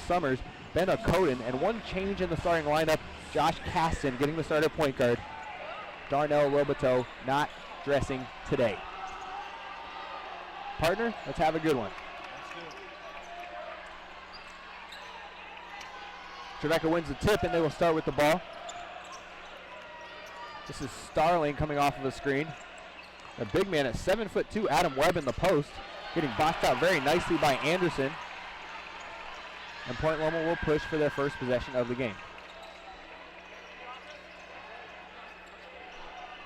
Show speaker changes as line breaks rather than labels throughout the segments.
Summers, Ben Okoden, and one change in the starting lineup, Josh Caston getting the start at point guard. Darnell Roboteau not dressing today. Partner, let's have a good one. Trevecca wins the tip, and they will start with the ball. This is Starling coming off of the screen. A big man at 7'2", Adam Webb in the post, getting boxed out very nicely by Anderson. And Point Loma will push for their first possession of the game.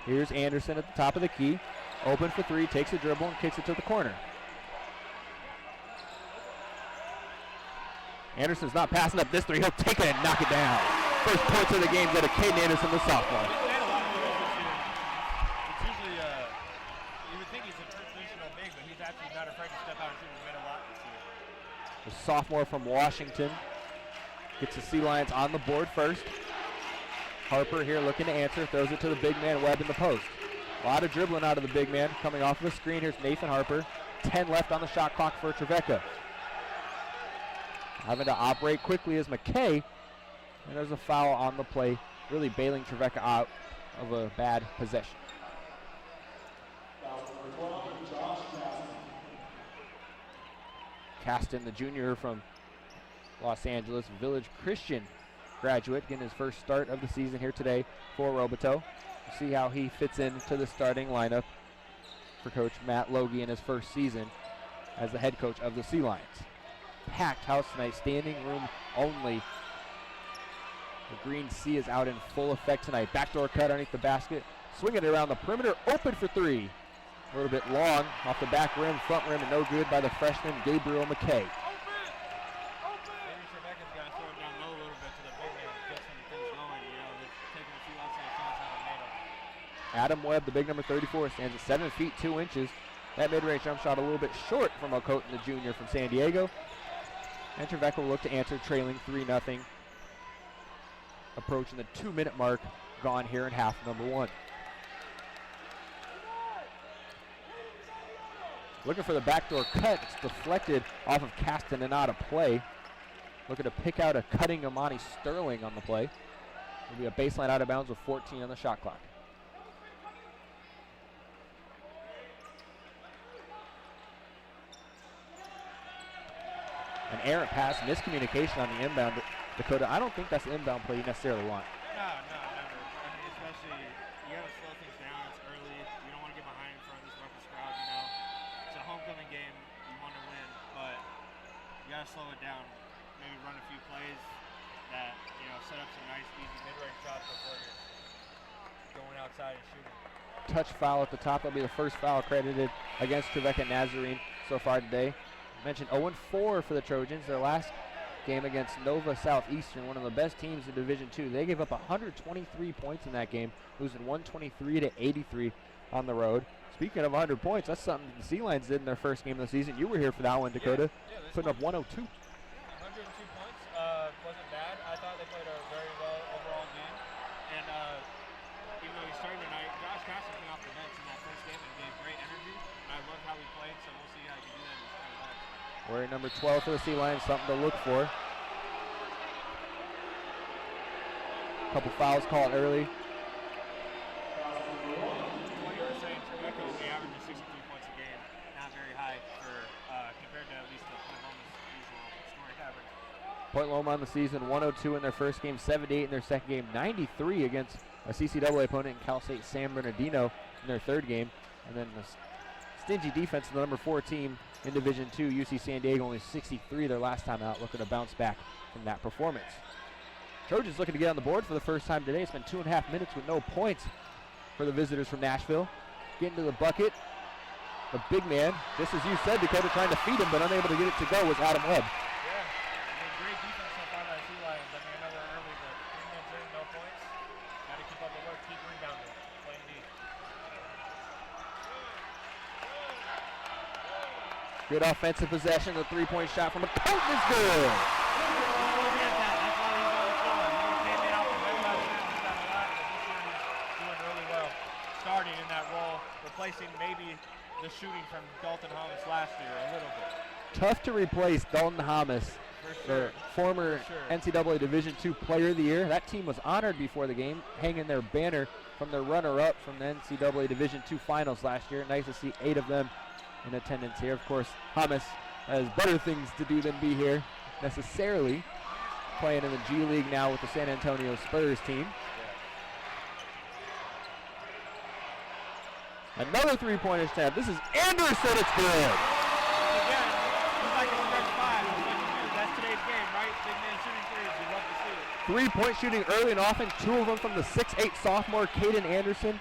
Here's Anderson at the top of the key. Open for three, takes a dribble, and kicks it to the corner. Anderson's not passing up this three. He'll take it and knock it down. First points of the game go to Caden Anderson, the sophomore.
He's made a lot of moves this year. It's usually, you would think he's a traditional big, but he's actually not afraid to step out and shoot. He's made a lot this year.
The sophomore from Washington gets the Sea Lions on the board first. Harper here looking to answer, throws it to the big man Webb in the post. A lot of dribbling out of the big man. Coming off of the screen, here's Nathan Harper. 10 left on the shot clock for Trevecca. Having to operate quickly is McKay, and there's a foul on the play, really bailing Trevecca out of a bad possession. Caston, the junior from Los Angeles Village Christian graduate, getting his first start of the season here today for Roboteau. We'll see how he fits into the starting lineup for Coach Matt Logie in his first season as the head coach of the Sea Lions. Packed house tonight, standing room only. The Green Sea is out in full effect tonight. Backdoor cut underneath the basket, swinging it around the perimeter, open for three. A little bit long, off the back rim, front rim, and no good by the freshman Gabriel McKay. Adam Webb, the big number 34, stands at 7 feet 2 inches. That mid-range jump shot a little bit short from Okoten, the junior from San Diego. And Trevecca will look to answer, trailing 3-0. Approaching the 2-minute mark, gone here in half number one. Looking for the backdoor cut. It's deflected off of Caston and out of play. Looking to pick out a cutting Amani Sterling on the play. Will be a baseline out of bounds with 14 on the shot clock. An errant pass, miscommunication on the inbound. Dakota, I don't think that's the inbound play you necessarily want.
No, never. I mean, especially, you got to slow things down. It's early. You don't want to get behind in front of this Rutgers crowd, you know. It's a homecoming game. You want to win, but you got to slow it down. Maybe run a few plays that, you know, set up some nice, easy mid-range shots before you're going outside and shooting.
Touch foul at the top. That'll be the first foul credited against Trevecca Nazarene so far today. I mentioned 0-4 for the Trojans. Their last game against Nova Southeastern, one of the best teams in Division II. They gave up 123 points in that game, losing 123-83 on the road. Speaking of 100 points, that's something the Sea Lions did in their first game of the season. You were here for that one, Dakota, putting up 102.
102 points wasn't bad. I thought they played a very well overall game. And even though he started tonight, Josh Caston came off the bench in that first game and gave great energy. I love how he played, so we'll see how he can do that in this time.
Wearing number 12 for the Sea Lions, something to look for. A couple fouls called early.
What you were saying, Trevecca only averages 63 points a game. Not very high for compared to at least the Point Loma's usual scoring average.
Point Loma on the season, 102 in their first game, 78 in their second game, 93 against a CCAA opponent in Cal State San Bernardino in their third game. And then the stingy defense of the number 4 team in Division II, UC San Diego, only 63 their last time out, looking to bounce back from that performance. Trojans looking to get on the board for the first time today. It's been 2.5 minutes with no points for the visitors from Nashville. Getting to the bucket. The big man, just as you said, Dakota, trying to feed him but unable to get it to go, was Adam Webb.
Yeah, great defense so far by the Sea Lions. I mean, another early, but 3 minutes in, no points. Got to keep up the work, keep rebounding, playing deep.
Good offensive possession. The three-point shot from Okoten is good.
Starting in that role, replacing maybe the shooting from Dalton Hollis last year a little bit.
Tough to replace Dalton Thomas their former NCAA Division II Player of the Year. That team was honored before the game, hanging their banner from their runner-up from the NCAA Division II Finals last year. Nice to see 8 of them in attendance here. Of course, Hamas has better things to do than be here necessarily, playing in the G League now with the San Antonio Spurs team. Another three-point attempt. This is Anderson. It's good.
Again, he's like a stretch 5. That's today's game, right? Big man shooting threes. You love to see it.
Three-point shooting early and often. 2 of them from the 6'8" sophomore Caden Anderson.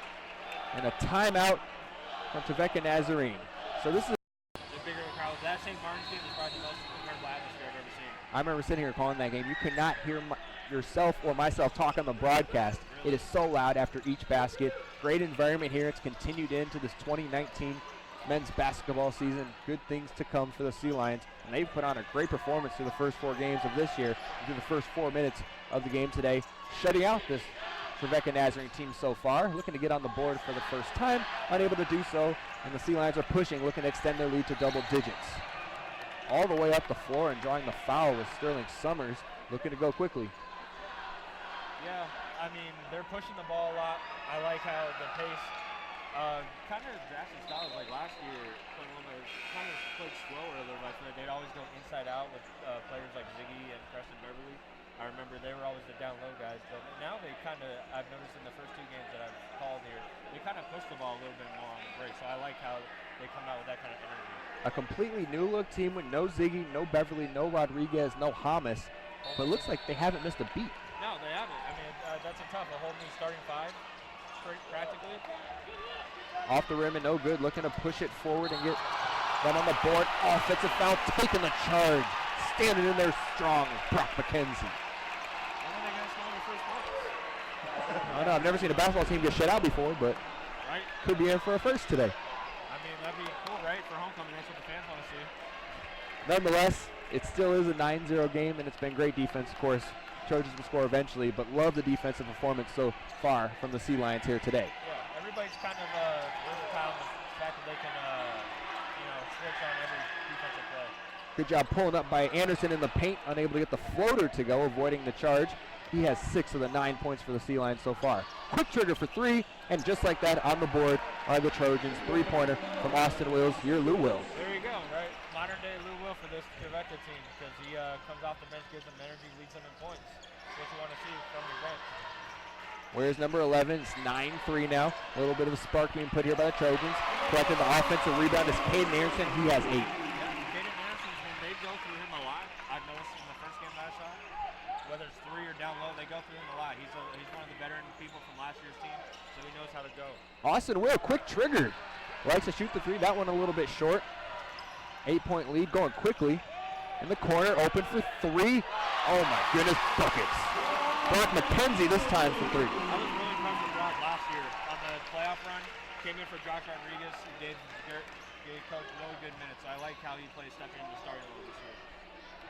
And a timeout from Trevecca Nazarene. So this is
the bigger crowd. That St. Martin's game is probably the most incredible atmosphere I've ever seen.
I remember sitting here calling that game. You could not hear yourself or myself talk on the broadcast. It is so loud after each basket. Great environment here. It's continued into this 2019 men's basketball season. Good things to come for the Sea Lions. And they've put on a great performance through the first 4 games of this year, through the first 4 minutes of the game today, shutting out this Trevecca Nazarene team so far. Looking to get on the board for the first time, unable to do so. And the Sea Lions are pushing, looking to extend their lead to double digits. All the way up the floor and drawing the foul was Sterling Summers, looking to go quickly.
Yeah, I mean, they're pushing the ball a lot. I like how the pace, kind of drastic styles like last year, when Loma kind of played slower a little bit. They'd always go inside out with players like Ziggy and Preston Beverly. I remember they were always the down low guys, but now they kind of, I've noticed in the first 2 games that I've called here, they kind of push the ball a little bit more on the break. So I like how they come out with that kind of energy.
A completely new look team with no Ziggy, no Beverly, no Rodriguez, no Hamas, but it looks like they haven't missed a beat.
No, they haven't. I mean, that's a tough, a whole new starting 5, practically.
Off the rim and no good, looking to push it forward and get them on the board. Offensive foul, taking the charge. Standing in there strong, Brock McKenzie. I don't know, I've never seen a basketball team get shut out before, but could be in for a first today.
I mean, that'd be cool, right? For homecoming, that's what the fans want to see.
Nonetheless, it still is a 9-0 game, and it's been great defense, of course. Trojans will score eventually, but love the defensive performance so far from the Sea Lions here today.
Yeah, everybody's kind of versatile in the fact that they can, switch on every defensive play.
Good job pulling up by Anderson in the paint, unable to get the floater to go, avoiding the charge. He has 6 of the 9 points for the Sea Lions so far. Quick trigger for 3, and just like that, on the board are the Trojans. 3-pointer from Austin Wills, your Lou Wills.
There you go, right? Modern day Lou Will for this Trevecca team, because he comes off the bench, gives them energy, leads them in points. That's what you want to see from your bench.
Where's number 11? It's 9-3 now. A little bit of a spark being put here by the Trojans. Collecting the offensive rebound is Caden Anderson. He has 8.
Yeah, Caden Anderson, they go through him a lot. I've noticed in the first game that I saw. Whether it's 3 or down low, they go through him a lot. He's one of the veteran people from last year's team, so he knows how to go.
Austin Will, quick trigger. Likes to shoot the 3. That one a little bit short. 8-point lead going quickly. In the corner, open for 3. Oh my goodness, buckets. Brock McKenzie this time for 3.
I was really impressed with Brock last year on the playoff run. Came in for Josh Rodriguez and gave Coach really good minutes. I like how he plays stepping into the starting role this year.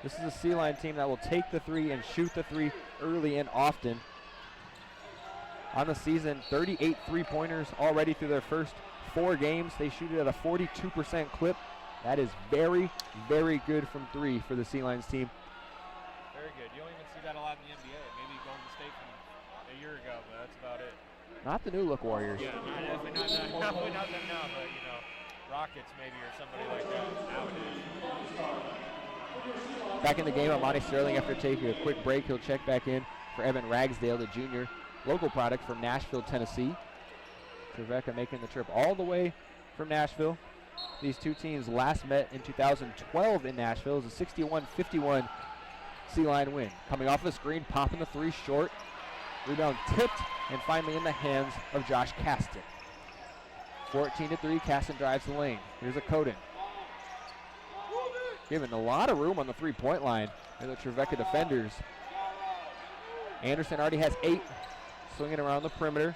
This is a Sea Lion team that will take the 3 and shoot the 3 early and often. On the season, 38 3-pointers already through their first 4 games. They shoot it at a 42% clip. That is very, very good from 3 for the Sea Lions team.
Very good. You don't even see that a lot in the NBA. Maybe Golden State from a year ago, but that's about it.
Not the new look Warriors.
Yeah, definitely not them now, but Rockets maybe or somebody like that nowadays.
Back in the game, Amani Sterling, after taking a quick break, he'll check back in for Evan Ragsdale, the junior local product from Nashville, Tennessee. Trevecca making the trip all the way from Nashville. These two teams last met in 2012 in Nashville. It was a 61-51 Sea Lion win. Coming off the screen, popping the 3 short. Rebound tipped, and finally in the hands of Josh Caston. 14-3, Caston drives the lane. Here's a Coden. Given a lot of room on the 3-point line. They're the Trevecca defenders. Anderson already has 8, swinging around the perimeter.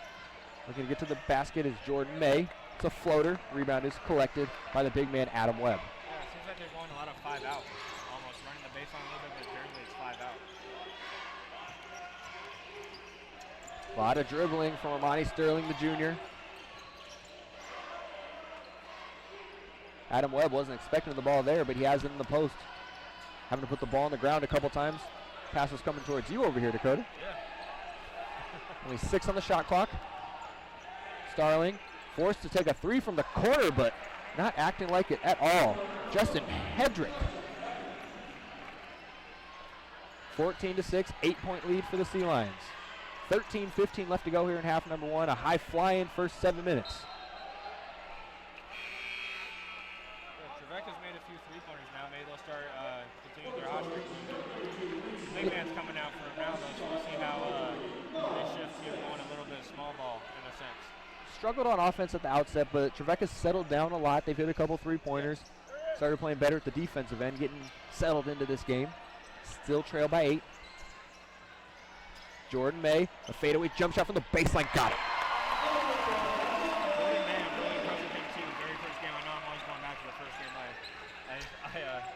Looking to get to the basket is Jordan May. It's a floater. Rebound is collected by the big man Adam Webb.
Yeah, it seems like they're going a lot of 5 out. Almost running the baseline a little bit, but generally it's 5 out.
A lot of dribbling from Amani Sterling, the junior. Adam Webb wasn't expecting the ball there, but he has it in the post. having to put the ball on the ground a couple times. Pass was coming towards you over here, Dakota.
Yeah.
Only 6 on the shot clock. Starling forced to take a 3 from the corner, but not acting like it at all. Justin Hedrick. 14-6, 8-point lead for the Sea Lions. 13-15 left to go here in half number 1. A high fly-in first 7 minutes.
Trevecca's made a few three-pointers now. Maybe they'll start continuing their hot streak. Big man's coming out for him now, though, so we'll see how they shift to going a little bit of small ball in a sense.
Struggled on offense at the outset, but Trevecca's settled down a lot. They've hit a couple three-pointers. Started playing better at the defensive end, getting settled into this game. Still trail by 8. Jordan May, a fadeaway jump shot from the baseline, got it.
Jordan May, I'm really impressed with him too. Very first game, I know I'm always going back to the first game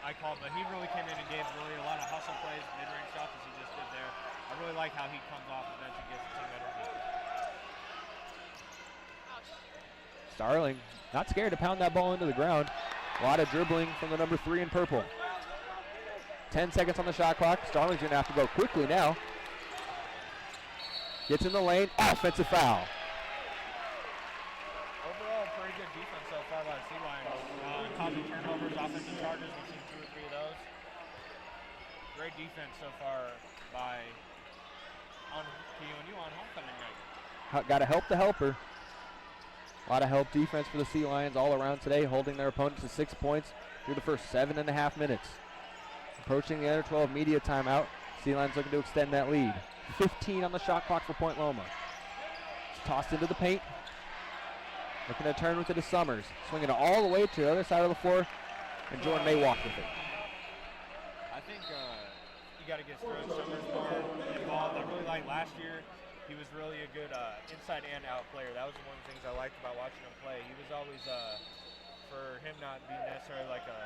I called, but he really came in and gave really a lot of hustle plays, mid-range shots as he just did there. I really like how he comes off the bench and gets the team energy.
Starling, not scared to pound that ball into the ground. A lot of dribbling from the number 3 in purple. 10 seconds on the shot clock. Starling's gonna have to go quickly now. Gets in the lane, offensive foul.
Overall, pretty good defense so far by the Sea Lions. Causing turnovers, offensive charges, we've seen 2 or 3 of those. Great defense so far by KUNU on homecoming night.
Got to help the helper. A lot of help defense for the Sea Lions all around today, holding their opponents to 6 points through the first 7.5 minutes. Approaching the under 12 media timeout. Sea Lions looking to extend that lead. 15 on the shot clock for Point Loma. It's tossed into the paint. Looking to turn with it to Summers. Swinging it all the way to the other side of the floor, and Jordan May walked with it.
I think you got to get Summers more involved. I really liked last year. He was really a good inside and out player. That was one of the things I liked about watching him play. He was always, for him not being necessarily like a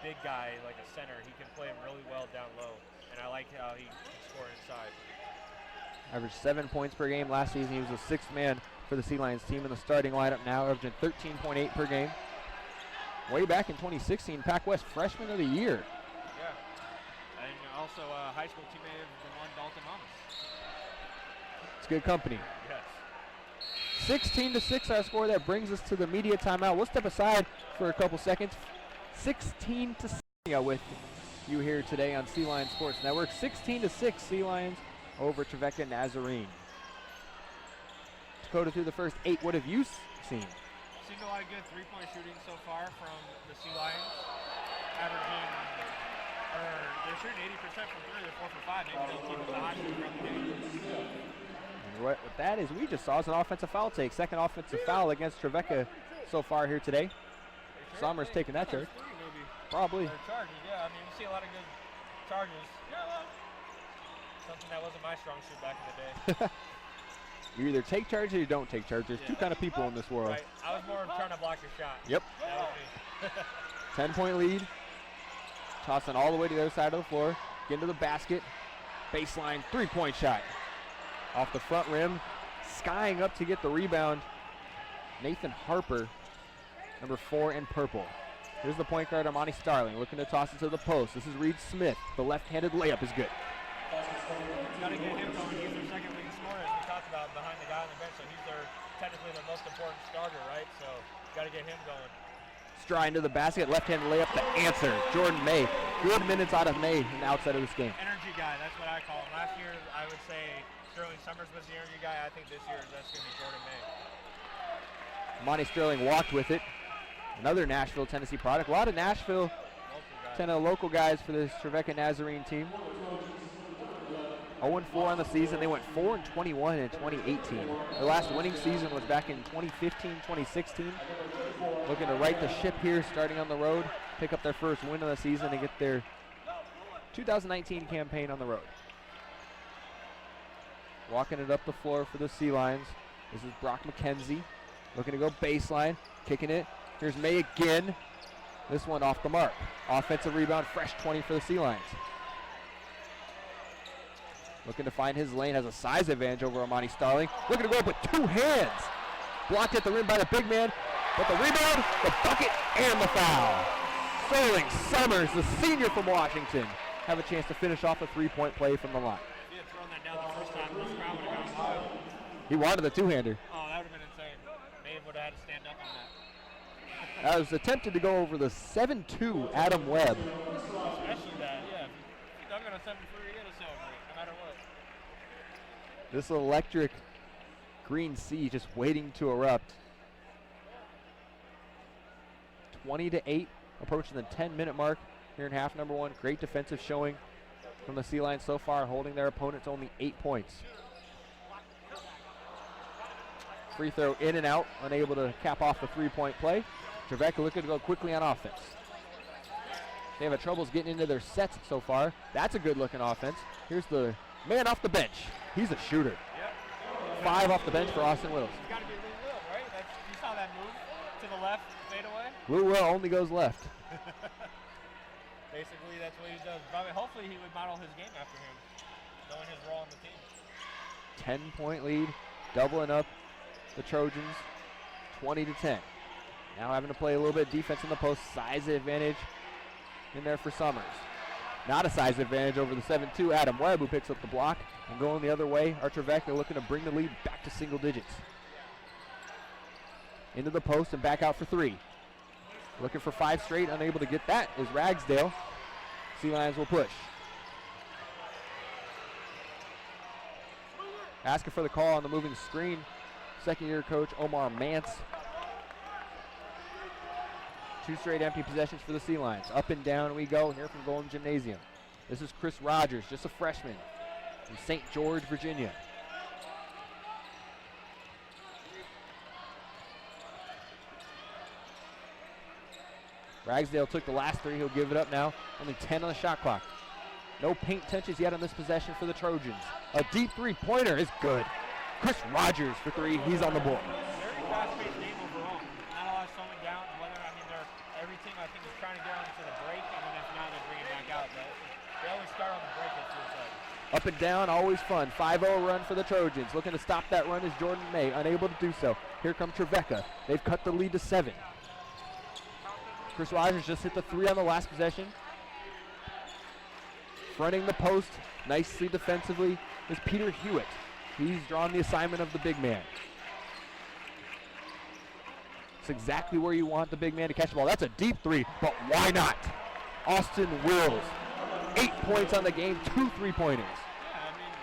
big guy, like a center, he can play him really well down low. And I like how he can score inside.
Averaged 7 points per game last season. He was the 6th man for the Sea Lions team in the starting lineup now, averaging 13.8 per game. Way back in 2016, Pac West Freshman of the Year.
Yeah. And also high school teammate of the one Dalton Thomas.
It's good company.
Yes.
16-6 our score. That brings us to the media timeout. We'll step aside for a couple seconds. 16-6 with you here today on Sea Lions Sports Network. 16-6 Sea Lions over Trevecca Nazarene. Dakota, through the first 8, what have you seen?
Seen a lot of good three-point shooting so far from the Sea Lions. They're shooting 80% from 3, they're 4 for 5. Maybe they'll keep it hot throughout the game.
And what that is, we just saw is an offensive foul take. Second offensive foul against Trevecca so far here today. Summers taking that charge. Probably.
Charges, yeah. I mean, you see a lot of good charges. Something that wasn't my strong suit back in the day.
You either take charges or you don't take charges. There's 2 kind of people in this world.
Right. I was more trying to block your shot.
Yep.
That was me.
10-point lead. Tossing all the way to the other side of the floor. Get into the basket. Baseline 3-point shot. Off the front rim. Skying up to get the rebound. Nathan Harper, number 4 in purple. Here's the point guard, Armani Starling, looking to toss it to the post. This is Reed Smith. The left-handed layup is good.
Got to get him going. He's their second leading scorer, as we talked about, behind the guy on the bench. So he's technically their most important starter, right? So got to get him going.
Stride into the basket, left-handed layup, the answer. Jordan May. Good minutes out of May in the outside of this game.
Energy guy, that's what I call him. Last year, I would say Sterling Summers was the energy guy. I think this year that's going to be Jordan May.
Monty Sterling walked with it. Another Nashville, Tennessee product. A lot of Nashville, local guys for this Trevecca Nazarene team. 0-4 on the season. They went 4-21 in 2018. Their last winning season was back in 2015, 2016. Looking to right the ship here, starting on the road. Pick up their first win of the season and get their 2019 campaign on the road. Walking it up the floor for the Sea Lions. This is Brock McKenzie. Looking to go baseline, kicking it. Here's May again. This one off the mark. Offensive rebound, fresh 20 for the Sea Lions. Looking to find his lane, has a size advantage over Armani Starling. Looking to go up with 2 hands. Blocked at the rim by the big man, but the rebound, the bucket, and the foul. Sterling Summers, the senior from Washington, have a chance to finish off a three-point play from the line.
If he had thrown that down the first time, this crowd would have gone wild.
He wanted the two-hander.
Oh, that would have been insane. Dave would have had to stand up on that.
That was attempted to go over the 7-2 Adam Webb.
Especially that, yeah. If you dunk on a 7-3, you got to celebrate, no matter what.
This electric green sea just waiting to erupt. 20-8, approaching the 10-minute mark here in half number one. Great defensive showing from the Sea Lions so far, holding their opponents only 8 points. Free throw in and out, unable to cap off the three-point play. Trevecca looking to go quickly on offense. They have troubles getting into their sets so far. That's a good-looking offense. Here's the man off the bench. He's a shooter.
Yep.
5 off the bench for Austin Wills.
It's got to be Lou Will, right? You saw that move to the left, fade away?
Lou Will only goes left.
Basically, that's what he does. Probably, hopefully, he would model his game after him, knowing his role on the team.
10-point lead, doubling up the Trojans, 20-10. Now having to play a little bit of defense in the post, size advantage in there for Summers. Not a size advantage over the 7-2 Adam Webb, who picks up the block. And going the other way, our Trevecca looking to bring the lead back to single digits. Into the post and back out for 3. Looking for 5 straight, unable to get that is Ragsdale. Sea Lions will push. Asking for the call on the moving screen, second-year coach Omar Mance. 2 straight empty possessions for the Sea Lions. Up and down we go here from Golden Gymnasium. This is Chris Rogers, just a freshman from St. George, Virginia. Ragsdale took the last 3. He'll give it up now. Only 10 on the shot clock. No paint touches yet on this possession for the Trojans. A deep three-pointer is good. Chris Rogers for 3. He's on the board.
Very fast-paced game overall. Not a lot of slowing down. Every team, I think, is trying to get onto the break, and then if not, they bring it back out. But they always start on the break, it feels like.
Up and down, always fun. 5-0 run for the Trojans. Looking to stop that run is Jordan May, unable to do so. Here comes Trevecca. They've cut the lead to 7. Chris Rogers just hit the 3 on the last possession. Fronting the post nicely defensively is Peter Hewitt. He's drawn the assignment of the big man. It's exactly where you want the big man to catch the ball. That's a deep 3, but why not? Austin Wills, 8 points on the game, 2 3-pointers.
Yeah, I mean,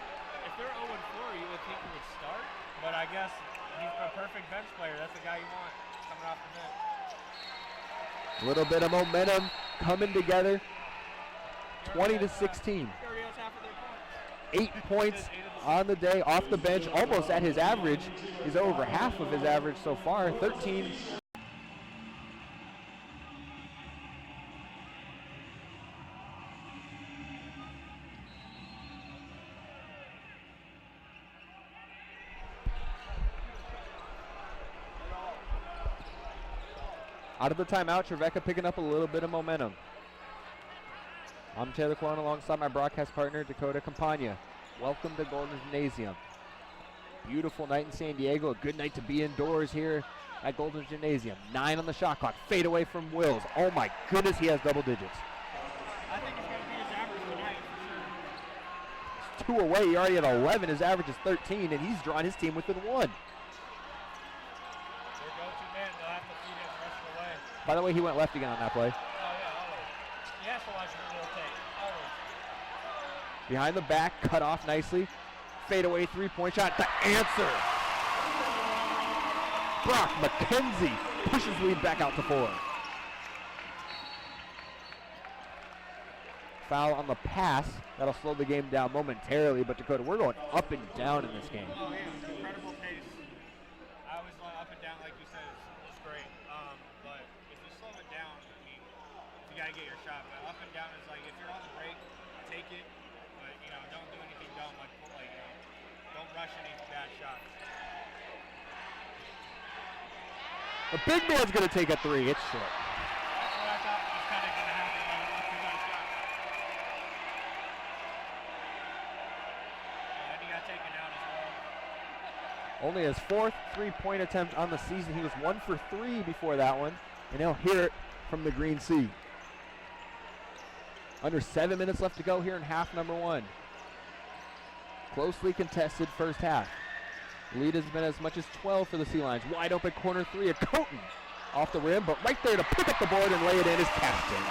if they're 0-4, you would think he would start, but I guess he's a perfect bench player. That's the guy you want coming off the bench.
A little bit of momentum coming together. 20-16. 8 points on the day off the bench, almost at his average. He's over half of his average so far, 13. Out of the timeout, Trevecca picking up a little bit of momentum. I'm Taylor Clone alongside my broadcast partner, Dakota Campagna. Welcome to Golden Gymnasium. Beautiful night in San Diego. A good night to be indoors here at Golden Gymnasium. 9 on the shot clock. Fade away from Wills. Oh my goodness, he has double digits.
I think it's going to be his average tonight for
It's
sure.
2 away. He already at 11. His average is 13, and he's drawn his team within 1.
Their go-to man, they'll have to feed him the rest of the way.
By the way, he went left again on that play.
Oh, yeah, always. He has to watch the little take. Always.
Behind the back, cut off nicely. Fade away 3-point shot. The answer. Brock McKenzie pushes lead back out to 4. Foul on the pass. That'll slow the game down momentarily, but Dakota, we're going up and down in this game.
Oh, yeah, incredible pace. I always like up and down, like you said, is great. But if you slow it down, I mean, you got to get your shot. But up and down is like, if you're on the break, take it. But, don't do anything dumb, don't rush any bad shots.
The big man's going to take a 3. It's short.
That's what I thought was kind of going to happen. He got a shot. And he got taken out as well.
Only his 4th 3-point attempt on the season. He was 1 for 3 before that one, and he'll hear it from the Green Sea. Under 7 minutes left to go here in half number one. Closely contested first half. Lead has been as much as 12 for the Sea Lions. Wide open corner three, a Coton off the rim, but right there to pick up the board and lay it in is Caston.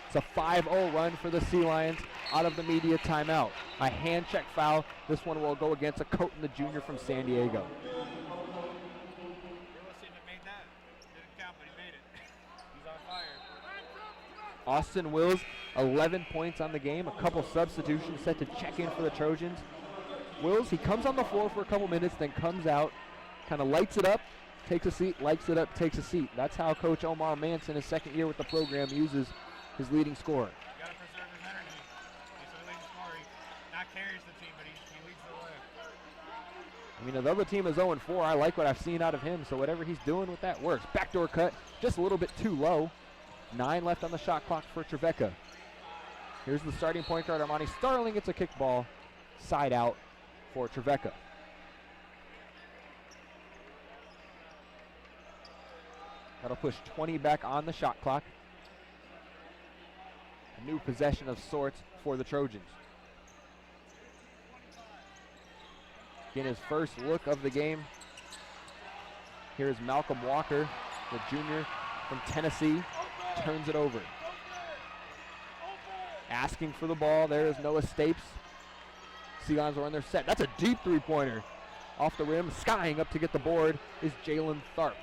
It's a 5-0 run for the Sea Lions out of the media timeout. A hand check foul. This one will go against a Coton, the junior from San Diego. Austin Wills, 11 points on the game. A couple substitutions set to check in for the Trojans. Wills, he comes on the floor for a couple minutes, then comes out, kind of lights it up, takes a seat, lights it up, takes a seat. That's how Coach Omar Manson, his second year with the program, uses his leading scorer.
You got to preserve his energy. He's the leading scorer. He not carries the team, but he leads the way.
I mean, the other team is 0-4. I like what I've seen out of him, so whatever he's doing with that works. Backdoor cut, just a little bit too low. 9 left on the shot clock for Trevecca. Here's the starting point guard, Armani Starling. It's a kickball, side out for Trevecca. That'll push 20 back on the shot clock. A new possession of sorts for the Trojans. Again, his first look of the game. Here's Malcolm Walker, the junior from Tennessee. Turns it over. Asking for the ball. There is Noah Stapes. Sea Lions are on their set. That's a deep three-pointer. Off the rim, skying up to get the board is Jalen Tharp.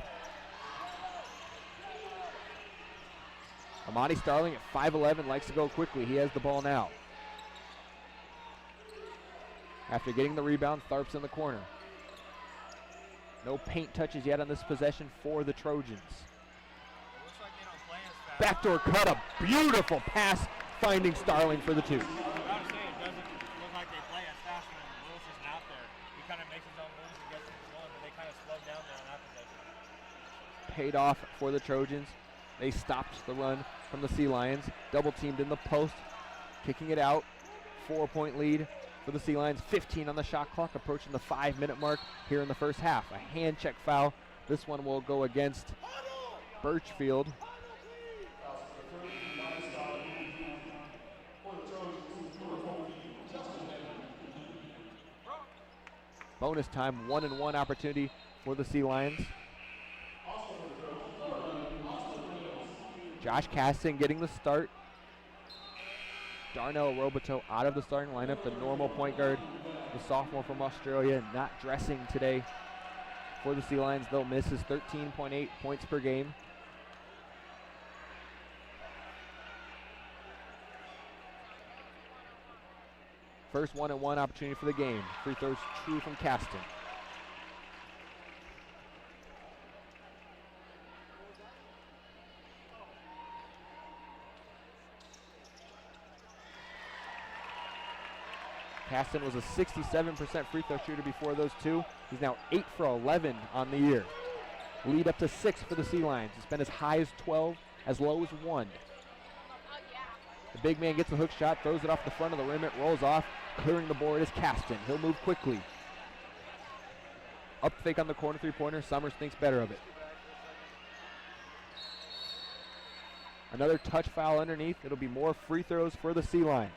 Amani Starling at 5'11", likes to go quickly. He has the ball now. After getting the rebound, Tharp's in the corner. No paint touches yet on this possession for the Trojans. Backdoor cut, a beautiful pass, finding Starling for the two.
I was saying, it doesn't look like they play as fast when Wills isn't out there. He kind of makes his own moves and gets things going, but they kind of slowed down there on that possession.
Paid off for the Trojans. They stopped the run from the Sea Lions. Double teamed in the post, kicking it out. 4-point lead for the Sea Lions. 15 on the shot clock, approaching the 5-minute mark here in the first half. A hand check foul. This one will go against Birchfield. Bonus time, 1-and-1 opportunity for the Sea Lions. Josh Caston getting the start. Darnell Roboto out of the starting lineup, the normal point guard, the sophomore from Australia, not dressing today for the Sea Lions. They'll miss his 13.8 points per game. First 1-and-1 opportunity for the game. Free throws true from Caston. Caston was a 67% free throw shooter before those two. He's now 8 for 11 on the year. Lead up to 6 for the Sea Lions. It's been as high as 12, as low as 1. The big man gets a hook shot, throws it off the front of the rim, it rolls off. Clearing the board is Caston. He'll move quickly. Up fake on the corner three-pointer. Summers thinks better of it. Another touch foul underneath. It'll be more free throws for the Sea Lions.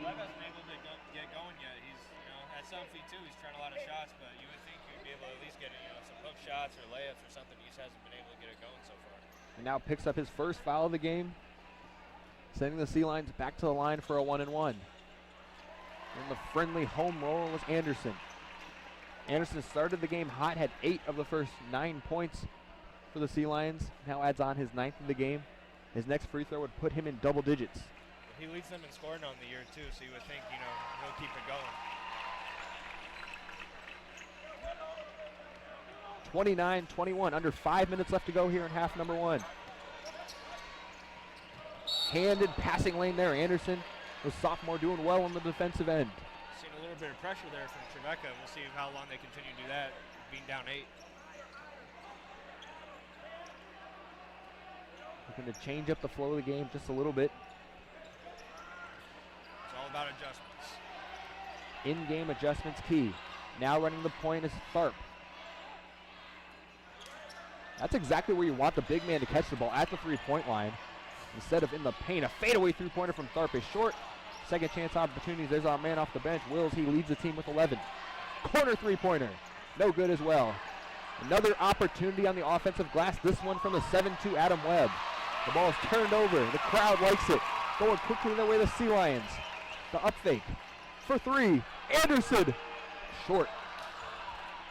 Lev hasn't been able to get going yet. He's, at 7 feet 2, he's trying a lot of shots, but you would think he'd be able to at least get, some hook shots or layups or something. He just hasn't been able to get it going so far.
And now picks up his first foul of the game, sending the Sea Lions back to the line for a 1-and-1. And the friendly home roll was Anderson. Anderson started the game hot, had 8 of the first 9 points for the Sea Lions. Now adds on his 9th of the game. His next free throw would put him in double digits.
He leads them in scoring on the year too, so you would think, he'll keep it going.
29-21, under 5 minutes left to go here in half number one. Handed passing lane there. Anderson, the sophomore, doing well on the defensive end.
Seen a little bit of pressure there from Trevecca. We'll see how long they continue to do that, being down 8.
Looking to change up the flow of the game just a little bit.
It's all about adjustments.
In-game adjustments key. Now running the point is Tharp. That's exactly where you want the big man to catch the ball, at the three-point line instead of in the paint. A fadeaway three-pointer from Tharp is short. Second chance opportunities. There's our man off the bench, Wills. He leads the team with 11. Corner three-pointer, no good as well. Another opportunity on the offensive glass. This one from the 7'2" Adam Webb. The ball is turned over. The crowd likes it. Going quickly their way, the Sea Lions. The up fake for three. Anderson, short.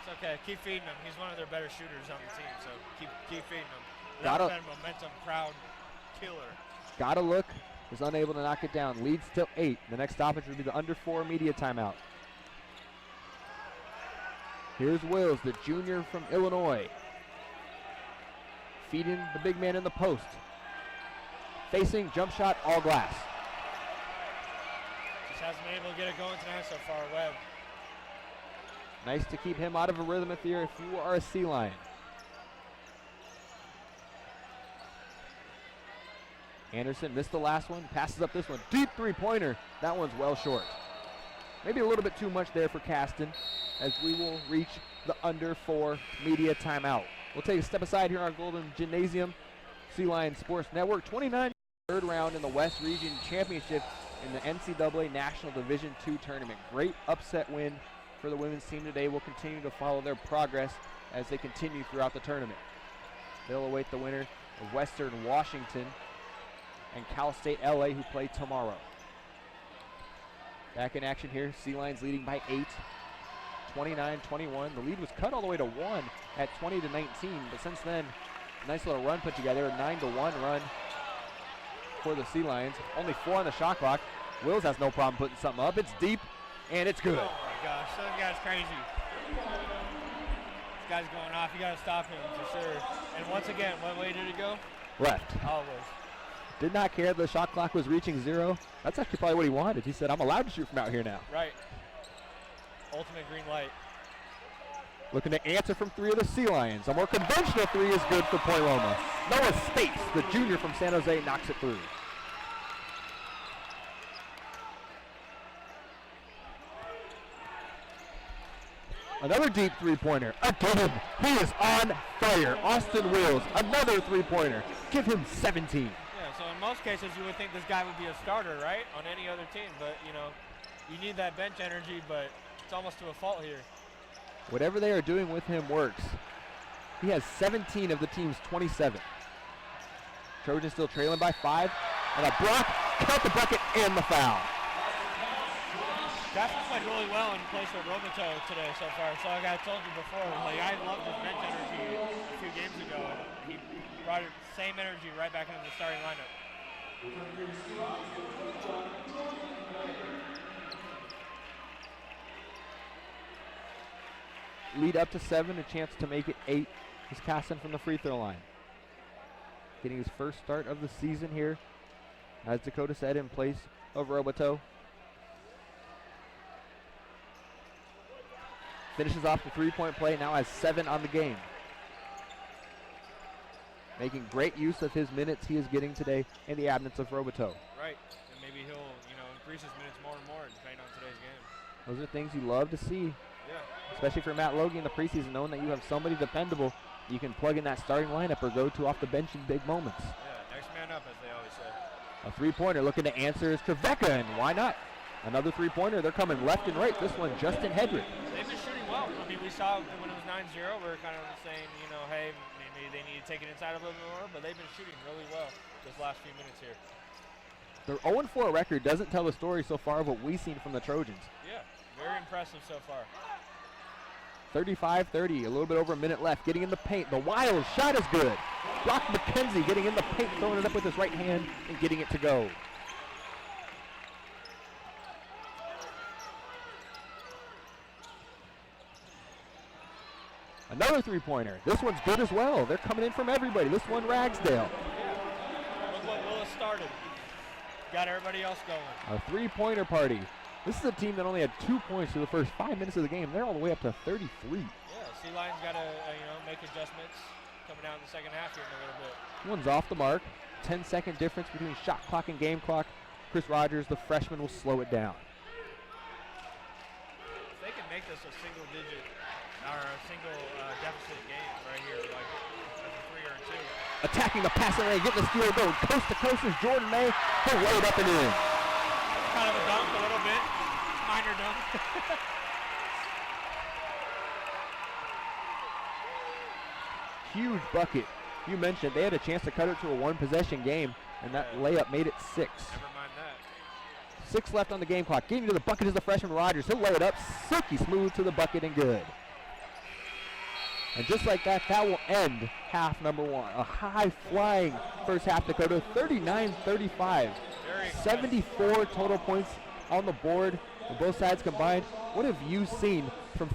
It's okay. Keep feeding him. He's one of their better shooters on the team, so keep feeding him.
Gotta-
That's been a momentum crowd killer.
Gotta look. Was unable to knock it down. Leads till 8. The next stoppage would be the under 4 media timeout. Here's Wills, the junior from Illinois. Feeding the big man in the post. Facing jump shot, all glass.
Just hasn't been able to get it going tonight so far, Webb.
Nice to keep him out of a rhythm if you are a Sea Lion. Anderson missed the last one, passes up this one. Deep three-pointer. That one's well short. Maybe a little bit too much there for Caston, as we will reach the under 4 media timeout. We'll take a step aside here on Golden Gymnasium. Sea Lion Sports Network. 29 third round in the West Region Championship in the NCAA National Division II Tournament. Great upset win for the women's team today. We'll continue to follow their progress as they continue throughout the tournament. They'll await the winner of Western Washington and Cal State LA, who play tomorrow. Back in action here. Sea Lions leading by 8. 29-21. The lead was cut all the way to 1 at 20-19, but since then, nice little run put together. A 9-1 run for the Sea Lions. Only 4 on the shot clock. Wills has no problem putting something up. It's deep, and it's good.
Oh my gosh, that guy's crazy. This guy's going off. You got to stop him for sure. And once again, what way did it go?
Left.
Oh, it was.
Did not care the shot clock was reaching 0. That's actually probably what he wanted. He said, I'm allowed to shoot from out here now.
Right. Ultimate green light.
Looking to answer from 3 of the Sea Lions. A more conventional 3 is good for Point Loma. Noah Spates, the junior from San Jose, knocks it through. Another deep three-pointer. Again, he is on fire. Austin Wills, another three-pointer. Give him 17.
Yeah, so in most cases you would think this guy would be a starter, right, on any other team. But, you know, you need that bench energy, but it's almost to a fault here.
Whatever they are doing with him works. He has 17 of the team's 27. Trojans still trailing by 5. And a block, count the bucket, and the foul.
Caston played really well in place with Roboto today so far. So like I told you before, like I loved his bench energy a few games ago, and he brought the same energy right back into the starting lineup.
Lead up to 7, a chance to make it 8 is Caston from the free throw line. Getting his first start of the season here, as Dakota said, in place of Roboto. Finishes off the three-point play, now has 7 on the game. Making great use of his minutes he is getting today in the absence of Roboto.
Right, and maybe he'll, increase his minutes more and more depending on today's game.
Those are things you love to see.
Yeah.
Especially for Matt Logie in the preseason, knowing that you have somebody dependable you can plug in that starting lineup or go to off the bench in big moments.
Yeah, next man up, as they always say.
A three-pointer looking to answer is Trevecca, and why not? Another three-pointer. They're coming left and right. This one, Justin Hedrick.
They've been shooting well. I mean, we saw when it was 9-0, we were kind of saying, hey, maybe they need to take it inside a little bit more, but they've been shooting really well this last few minutes here.
Their 0-4 record doesn't tell the story so far of what we've seen from the Trojans.
Yeah, very impressive so far.
35-30, a little bit over a minute left. Getting in the paint. The wild shot is good. Brock McKenzie getting in the paint, throwing it up with his right hand and getting it to go. Another three-pointer. This one's good as well. They're coming in from everybody. This one, Ragsdale.
Yeah. Look what Willis started. Got everybody else going.
A three-pointer party. This is a team that only had 2 points for the first 5 minutes of the game. They're all the way up to 33.
Yeah, Sea Lions got to make adjustments coming out in the second half here in a little bit.
One's off the mark. 10-second difference between shot clock and game clock. Chris Rogers, the freshman, will slow it down.
If they can make make this a single digit or a single deficit game right here, like as a 3 or a 2.
Attacking the passing lane, getting the steal going. Coast to coast is Jordan May. He'll lay it up and in.
Kind of a dunk a little bit. Minor dunk.
Huge bucket. You mentioned they had a chance to cut it to a 1-possession game, and that layup made it 6.
Never mind that.
6 left on the game clock. Getting to the bucket is the freshman Rogers. He'll lay it up, silky smooth to the bucket and good. And just like that, that will end half number 1. A high-flying first half, Dakota, 39-35. 74 total points on the board on both sides combined. What have you seen from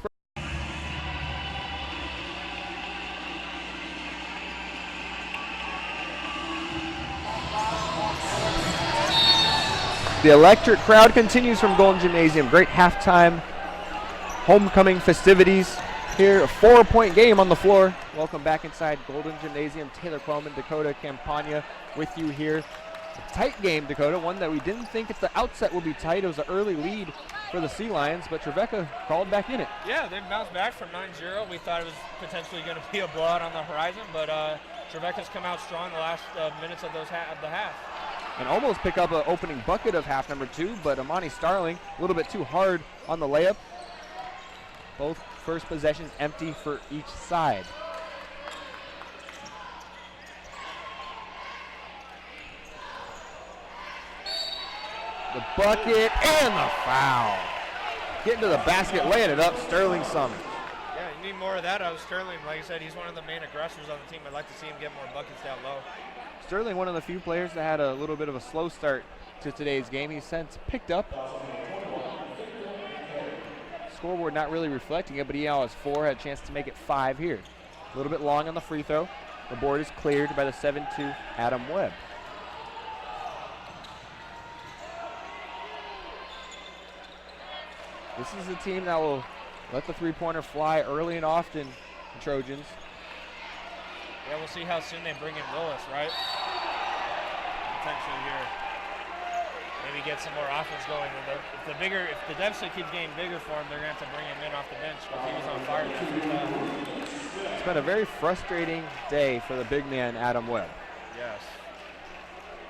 The electric crowd continues from Golden Gymnasium. Great halftime homecoming festivities here. A 4-point game on the floor. Welcome back inside Golden Gymnasium. Taylor Quellman, Dakota Campagna with you here. A tight game, Dakota. One that we didn't think at the outset would be tight. It was an early lead for the Sea Lions, but Trevecca called back in it.
Yeah, they've bounced back from 9-0. We thought it was potentially going to be a blowout on the horizon, but Trevecca's come out strong the last minutes of the half.
And almost pick up an opening bucket of half number 2, but Amani Starling a little bit too hard on the layup. Both first possessions empty for each side. The bucket and the foul. Getting to the basket, laying it up, Sterling Summers.
Yeah, you need more of that out of Sterling. Like I said, he's one of the main aggressors on the team. I'd like to see him get more buckets down low.
Sterling, one of the few players that had a little bit of a slow start to today's game. He's since picked up. Scoreboard not really reflecting it, but he now has 4, had a chance to make it 5 here. A little bit long on the free throw. The board is cleared by the 7-2 Adam Webb. This is a team that will let the three-pointer fly early and often, the Trojans.
Yeah, we'll see how soon they bring in Willis, right? Potentially here. Maybe get some more offense going. If the deficit keeps getting bigger for him, they're going to have to bring him in off the bench because he was on fire that first half.
It's been a very frustrating day for the big man, Adam Webb.
Yes.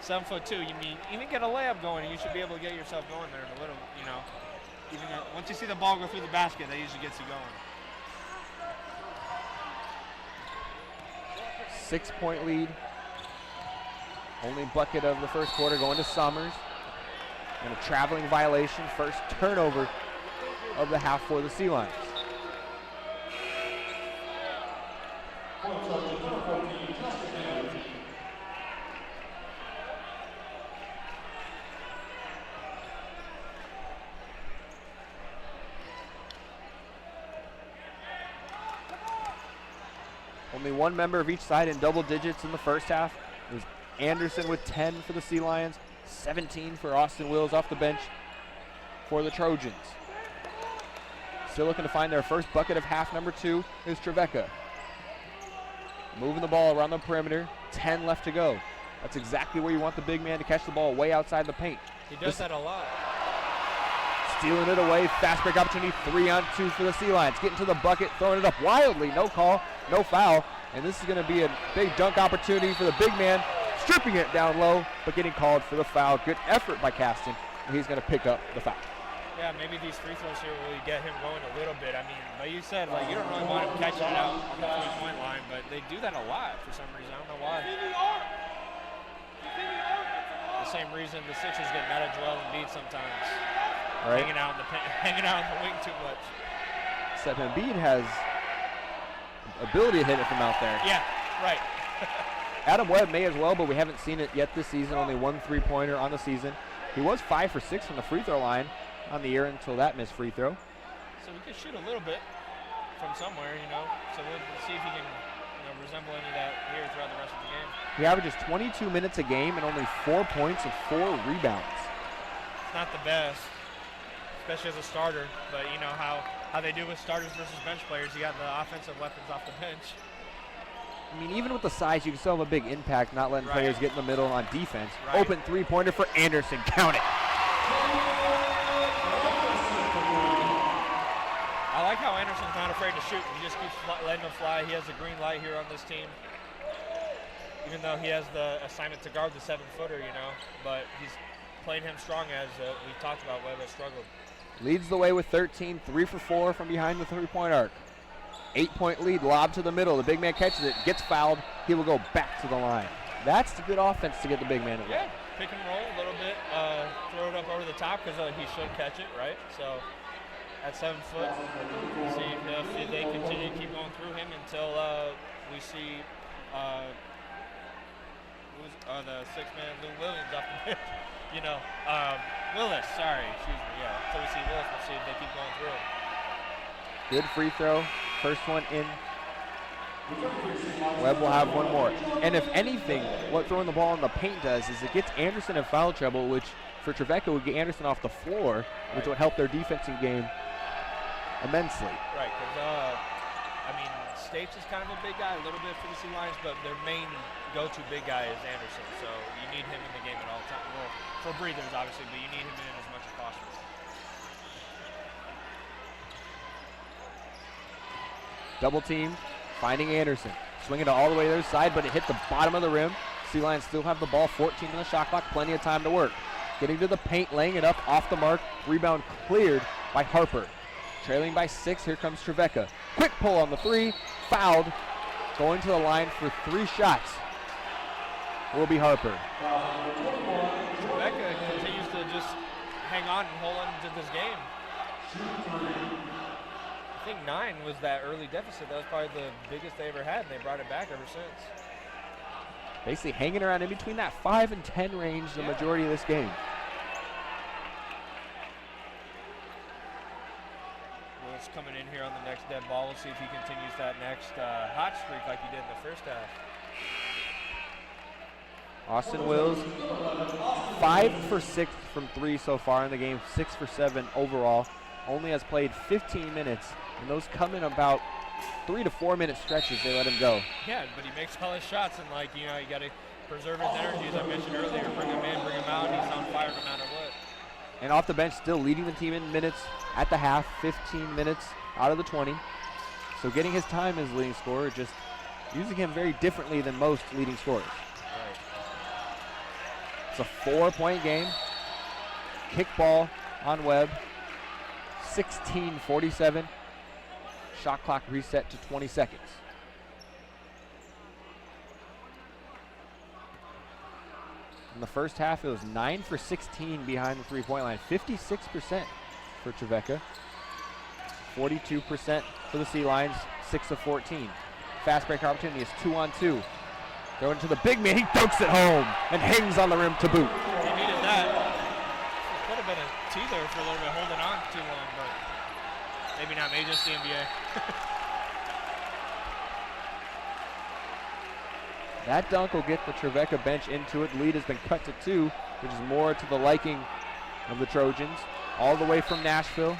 7'2", you mean even get a layup going, and you should be able to get yourself going there in a little, you know. Even once you see the ball go through the basket, that usually gets you going.
6-point lead. Only bucket of the first quarter going to Summers. And a traveling violation. First turnover of the half for the Sea Lions. Only one member of each side in double digits in the first half. It was Anderson with 10 for the Sea Lions, 17 for Austin Wills off the bench for the Trojans. Still looking to find their first bucket of half number 2 is Trevecca. Moving the ball around the perimeter, 10 left to go. That's exactly where you want the big man to catch the ball, way outside the paint.
He does that a lot.
Stealing it away, fast break opportunity, 3-on-2 for the Sea Lions. Getting to the bucket, throwing it up wildly, no call, no foul. And this is going to be a big dunk opportunity for the big man, stripping it down low, but getting called for the foul. Good effort by Caston, and he's going to pick up the foul.
Yeah, maybe these free throws here will get him going a little bit. I mean, but you said, like, you don't really want him catching it out on the 3-point line, but they do that a lot for some reason. I don't know why. The same reason the Sixers get mad at Joel Embiid sometimes. Right. Hanging out in the wing too much.
Except Embiid has ability to hit it from out there.
Yeah, right.
Adam Webb may as well, but we haven't seen it yet this season. Only one three-pointer on the season. He was 5 for 6 from the free throw line on the year until that missed free throw.
So we could shoot a little bit from somewhere, you know. So we'll see if he can, resemble any of that here throughout the rest of the game.
He averages 22 minutes a game and only 4 points and 4 rebounds.
It's not the best, especially as a starter, but you know how they do with starters versus bench players. You got the offensive weapons off the bench.
I mean, even with the size, you can still have a big impact not letting players get in the middle on defense.
Right.
Open three-pointer for Anderson. Count it.
afraid to shoot. He just keeps letting them fly. He has the green light here on this team, even though he has the assignment to guard the 7-footer, you know. But he's playing him strong, as we talked about. Webb has struggled.
Leads the way with 13, 3 for 4 from behind the three-point arc. 8-point lead, lob to the middle. The big man catches it, gets fouled. He will go back to the line. That's the good offense to get the big man away.
Yeah, pick and roll a little bit. Throw it up over the top because he should catch it, right? So at 7 foot, see if they continue to keep going through him until we see the 6-man Lou Williams off the bench. You know, Willis, sorry, excuse me, yeah. Until we see Willis, we'll see if they keep going through him.
Good free throw. First one in. Webb will have one more. And if anything, what throwing the ball in the paint does is it gets Anderson in foul trouble, which for Trevecca would get Anderson off the floor, which would help their defensive game immensely.
Right, because, I mean, States is kind of a big guy, a little bit for the Sea Lions, but their main go-to big guy is Anderson, so you need him in the game at all times. Well, for breathers, obviously, but you need him in as much as possible.
Double team, finding Anderson. Swinging it all the way to the other side, but it hit the bottom of the rim. Sea Lions still have the ball, 14 in the shot clock, plenty of time to work. Getting to the paint, laying it up, off the mark. Rebound cleared by Harper. Trailing by 6, here comes Trevecca. Quick pull on the 3, fouled. Going to the line for 3 shots will be Harper.
Trevecca continues to just hang on and hold on to this game. I think 9 was that early deficit. That was probably the biggest they ever had, and they brought it back ever since.
Basically hanging around in between that 5 and 10 range the majority of this game.
Willis coming in here on the next dead ball. We'll see if he continues that next hot streak like he did in the first half.
Austin Wills, 5 for 6 from 3 so far in the game, 6 for 7 overall. Only has played 15 minutes, and those come in about 3 to 4 minute stretches. They let him go.
Yeah, but he makes all his shots, and like, you know, you got to preserve his energy, as I mentioned earlier. Bring him in, bring him out. He's on fire no matter what.
And off the bench, still leading the team in minutes at the half, 15 minutes out of the 20. So getting his time as leading scorer, just using him very differently than most leading scorers.
Right.
It's a 4-point game. Kick ball on Webb. 16:47. Shot clock reset to 20 seconds. In the first half, it was 9 for 16 behind the three-point line. 56% for Trevecca. 42% for the Sea Lions, 6 of 14. Fast break opportunity is 2-on-2. Going to the big man, he dunks it home and hangs on the rim to boot.
He needed that. It could have been a teether for a little bit, holding on too long, but maybe not. Maybe just the NBA.
That dunk will get the Trevecca bench into it. Lead has been cut to 2, which is more to the liking of the Trojans. All the way from Nashville.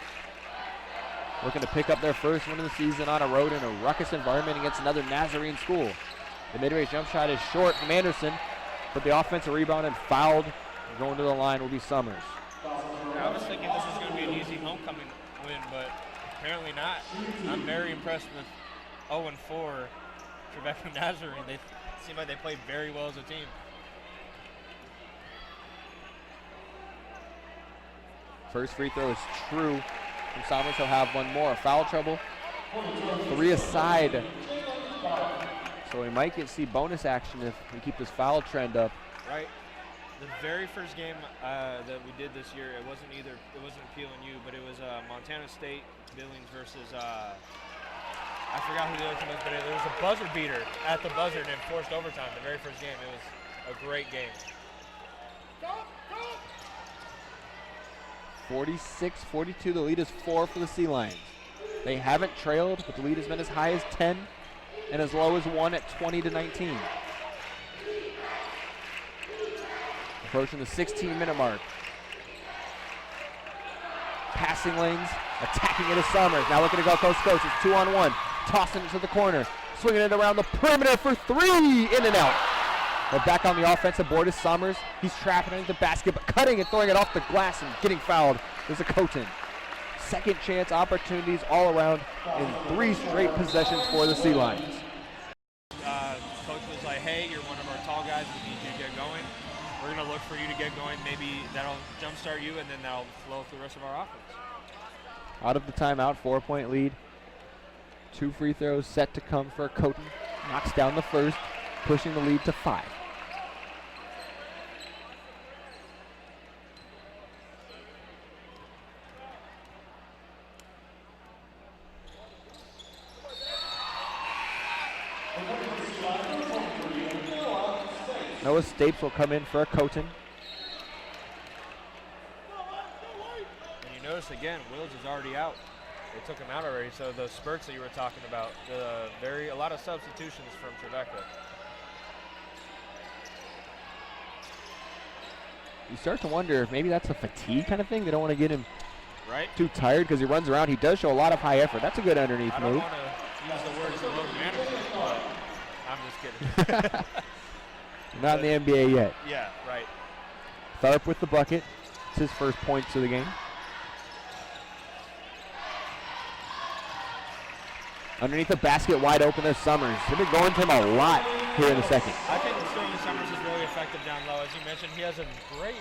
Looking to pick up their first win of the season on a road in a ruckus environment against another Nazarene school. The mid-range jump shot is short from Anderson, but the offensive rebound and fouled. Going to the line will be Summers.
I was thinking this was going to be an easy homecoming win, but apparently not. I'm very impressed with 0-4 Trevecca Nazarene. They seem like they played very well as a team.
First free throw is true from Summers. He'll have one more. Foul trouble. 3 aside. So we might see bonus action if we keep this foul trend up.
Right. The very first game that we did this year, it wasn't Peel and U, but it was Montana State Billings versus I forgot who the other team was, but there was a buzzer beater at the buzzer and enforced overtime. The very first game, it was a great game.
46-42. The lead is 4 for the Sea Lions. They haven't trailed, but the lead has been as high as 10 and as low as 1 at 20-19. Approaching the 16-minute mark. Passing lanes, attacking it as Summers. Now looking to go coast to coast. It's 2-on-1. Tossing it to the corner. Swinging it around the perimeter for 3. In and out. But back on the offensive board is Summers. He's trapping it into the basket, but cutting and throwing it off the glass and getting fouled. There's a Coton. second chance opportunities all around in 3 straight possessions for the Sea Lions.
Coach was like, hey, you're one of our tall guys. We need you to get going. We're going to look for you to get going. Maybe that'll jumpstart you, and then that'll flow through the rest of our offense.
Out of the timeout, 4-point lead. 2 free throws set to come for Coton. Knocks down the first, pushing the lead to 5. Noah Stapes will come in for Coton.
And you notice again, Wills is already out. They took him out already, so those spurts that you were talking about, a lot of substitutions from Trevecca.
You start to wonder if maybe that's a fatigue kind of thing. They don't want to get him too tired because he runs around. He does show a lot of high effort. That's a good underneath move.
I don't want to use the words load management, but I'm just kidding.
Not in the NBA yet.
Yeah, right.
Tharp with the bucket. It's his first points of the game. Underneath the basket, wide open, there's Summers. They've been going to him a lot here in the second.
I think Sterling Summers is really effective down low. As you mentioned, he has a great,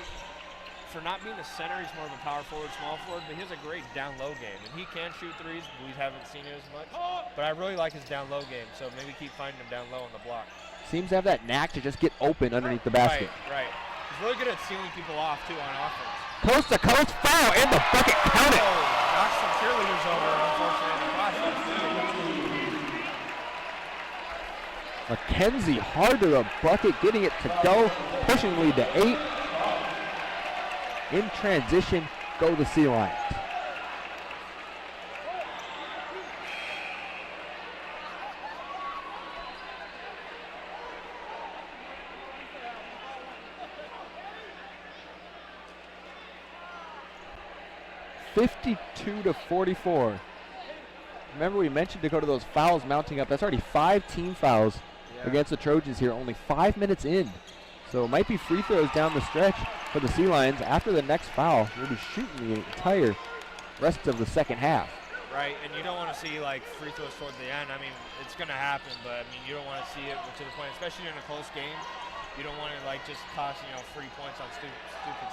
for not being a center, he's more of a power forward, small forward, but he has a great down low game. And he can shoot threes. We haven't seen it as much. But I really like his down low game, so maybe keep finding him down low on the block.
Seems to have that knack to just get open underneath the basket.
Right. He's really good at sealing people off, too, on offense.
Coast to coast foul, and the bucket counted.
Knocks some cheerleaders over, unfortunately, in the process, too.
McKenzie hard to the bucket, getting it to go, pushing lead to 8. In transition, go the Sea Lions. (52-44). Remember, we mentioned to go to those fouls mounting up. That's already 5 team fouls against the Trojans here, only 5 minutes in. So it might be free throws down the stretch for the Sea Lions. After the next foul, we'll be shooting the entire rest of the second half.
Right, and you don't want to see like free throws toward the end. I mean, it's going to happen, but I mean, you don't want to see it to the point, especially in a close game. You don't want to like just cost, free points on stupid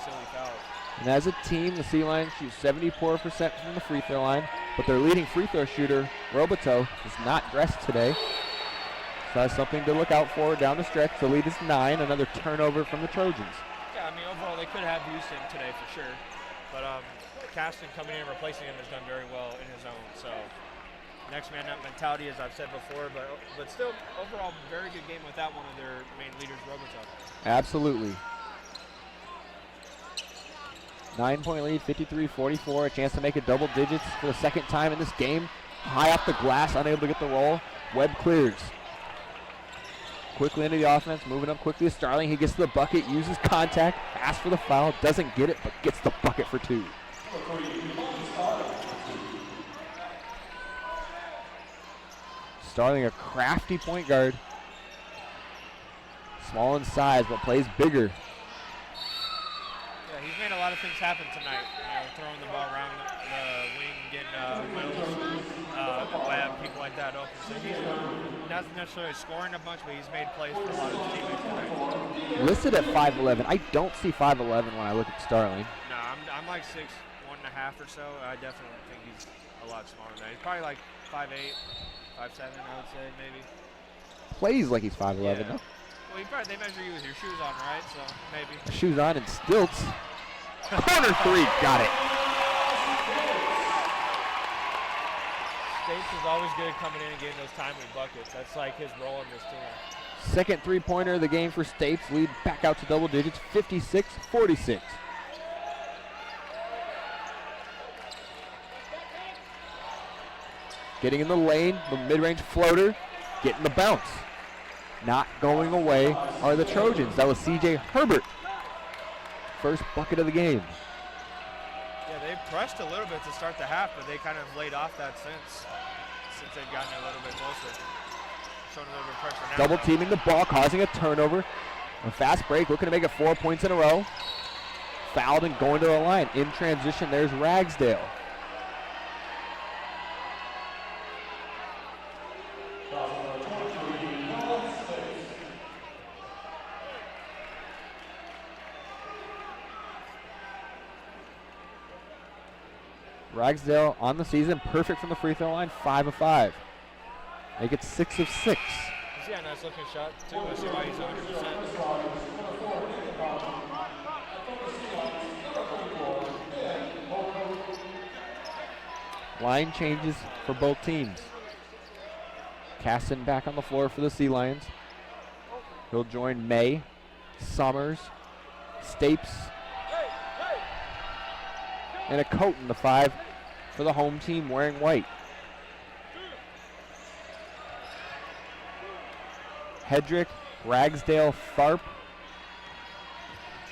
silly fouls.
And as a team, the Sea Lions shoot 74% from the free throw line, but their leading free throw shooter, Roboto, is not dressed today. So that's something to look out for down the stretch. The lead is 9, another turnover from the Trojans.
Yeah, I mean, overall, they could have used him today for sure. But Caston coming in and replacing him has done very well in his own. So next man up mentality, as I've said before, but still, overall, very good game without one of their main leaders, Roboto.
Absolutely. 9-point lead, 53-44. A chance to make it double digits for the second time in this game. High off the glass, unable to get the roll. Webb clears. Quickly into the offense, moving up quickly to Starling. He gets to the bucket, uses contact, asks for the foul, doesn't get it, but gets the bucket for 2. Starling, a crafty point guard. Small in size, but plays bigger.
Yeah, he's made a lot of things happen tonight. Throwing the ball around the wing, getting Wills, Webb, people like that open. So he's not necessarily scoring a bunch, but he's made plays for a lot of his teammates tonight.
Listed at 5'11". I don't see 5'11" when I look at Starling.
No, I'm like 6'1.5" or so. I definitely think he's a lot smaller than that. He's probably like 5'8", 5'7", I would say, maybe.
Plays like he's 5'11",
yeah.
though.
Well, they measure you with your shoes on, right? So maybe.
Shoes on and stilts. Corner 3, got it.
Stapes is always good coming in and getting those timely buckets. That's like his role in this team.
Second three-pointer of the game for Stapes. Lead back out to double digits, 56-46. Getting in the lane, the mid-range floater, getting the bounce. Not going away are the Trojans. That was C.J. Herbert. First bucket of the game.
Yeah, they've pressed a little bit to start the half, but they kind of laid off that since they've gotten a little bit closer. Showing a little bit of pressure now.
Double teaming the ball, causing a turnover. A fast break, looking to make it 4 points in a row. Fouled and going to the line. In transition, there's Ragsdale. Ragsdale on the season, perfect from the free throw line, 5 of 5. Make it 6 of 6.
He's got a nice looking shot too. I see why he's 100%.
Line changes for both teams. Caston back on the floor for the Sea Lions. He'll join May, Summers, Stapes, and a coat in the 5 for the home team wearing white. Hedrick, Ragsdale, Tharp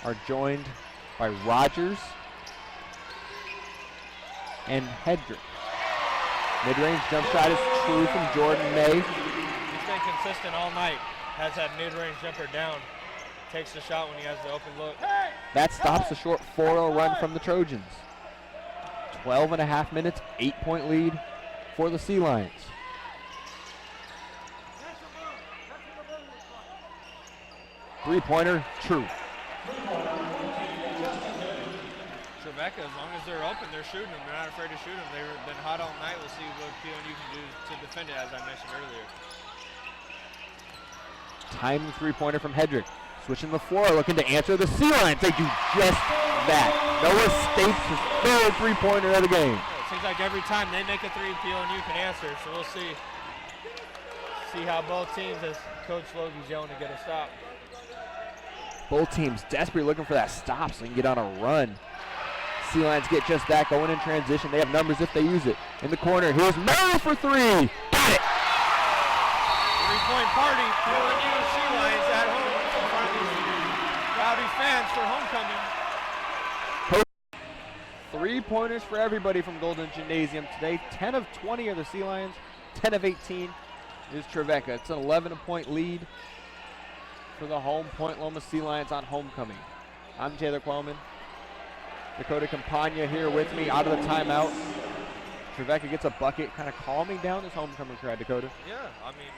are joined by Rogers and Hedrick. Mid-range jump shot is true from Jordan May.
He's been consistent all night. Has that mid-range jumper down. Takes the shot when he has the open look.
That stops the short 4-0 run from the Trojans. 12.5 minutes, 8-point lead for the Sea Lions. Three-pointer, true.
Trevecca, as long as they're open, they're shooting them. They're not afraid to shoot them. They've been hot all night. We'll see what PLU can do to defend it, as I mentioned earlier.
Timing three-pointer from Hedrick. Switching the floor, looking to answer the Sea Lions. They do just that. Noah Stapes' third three-pointer of the game.
Yeah, it seems like every time they make a three, PLU can answer. So we'll see how both teams, as Coach Logan's yelling to get a stop.
Both teams desperately looking for that stop so they can get on a run. Sea Lions get just that, going in transition. They have numbers if they use it. In the corner, here's Merrill for three. Got it!
Three-point party, PLU Sea Lions at home in front of these rowdy fans for homecoming.
Three-pointers for everybody from Golden Gymnasium today. 10 of 20 are the Sea Lions. 10 of 18 is Trevecca. It's an 11-point lead for the home Point Loma Sea Lions on homecoming. I'm Taylor Quellman. Dakota Campagna here with me out of the timeout. Trevecca gets a bucket, kind of calming down this homecoming crowd, Dakota.
Yeah, I mean,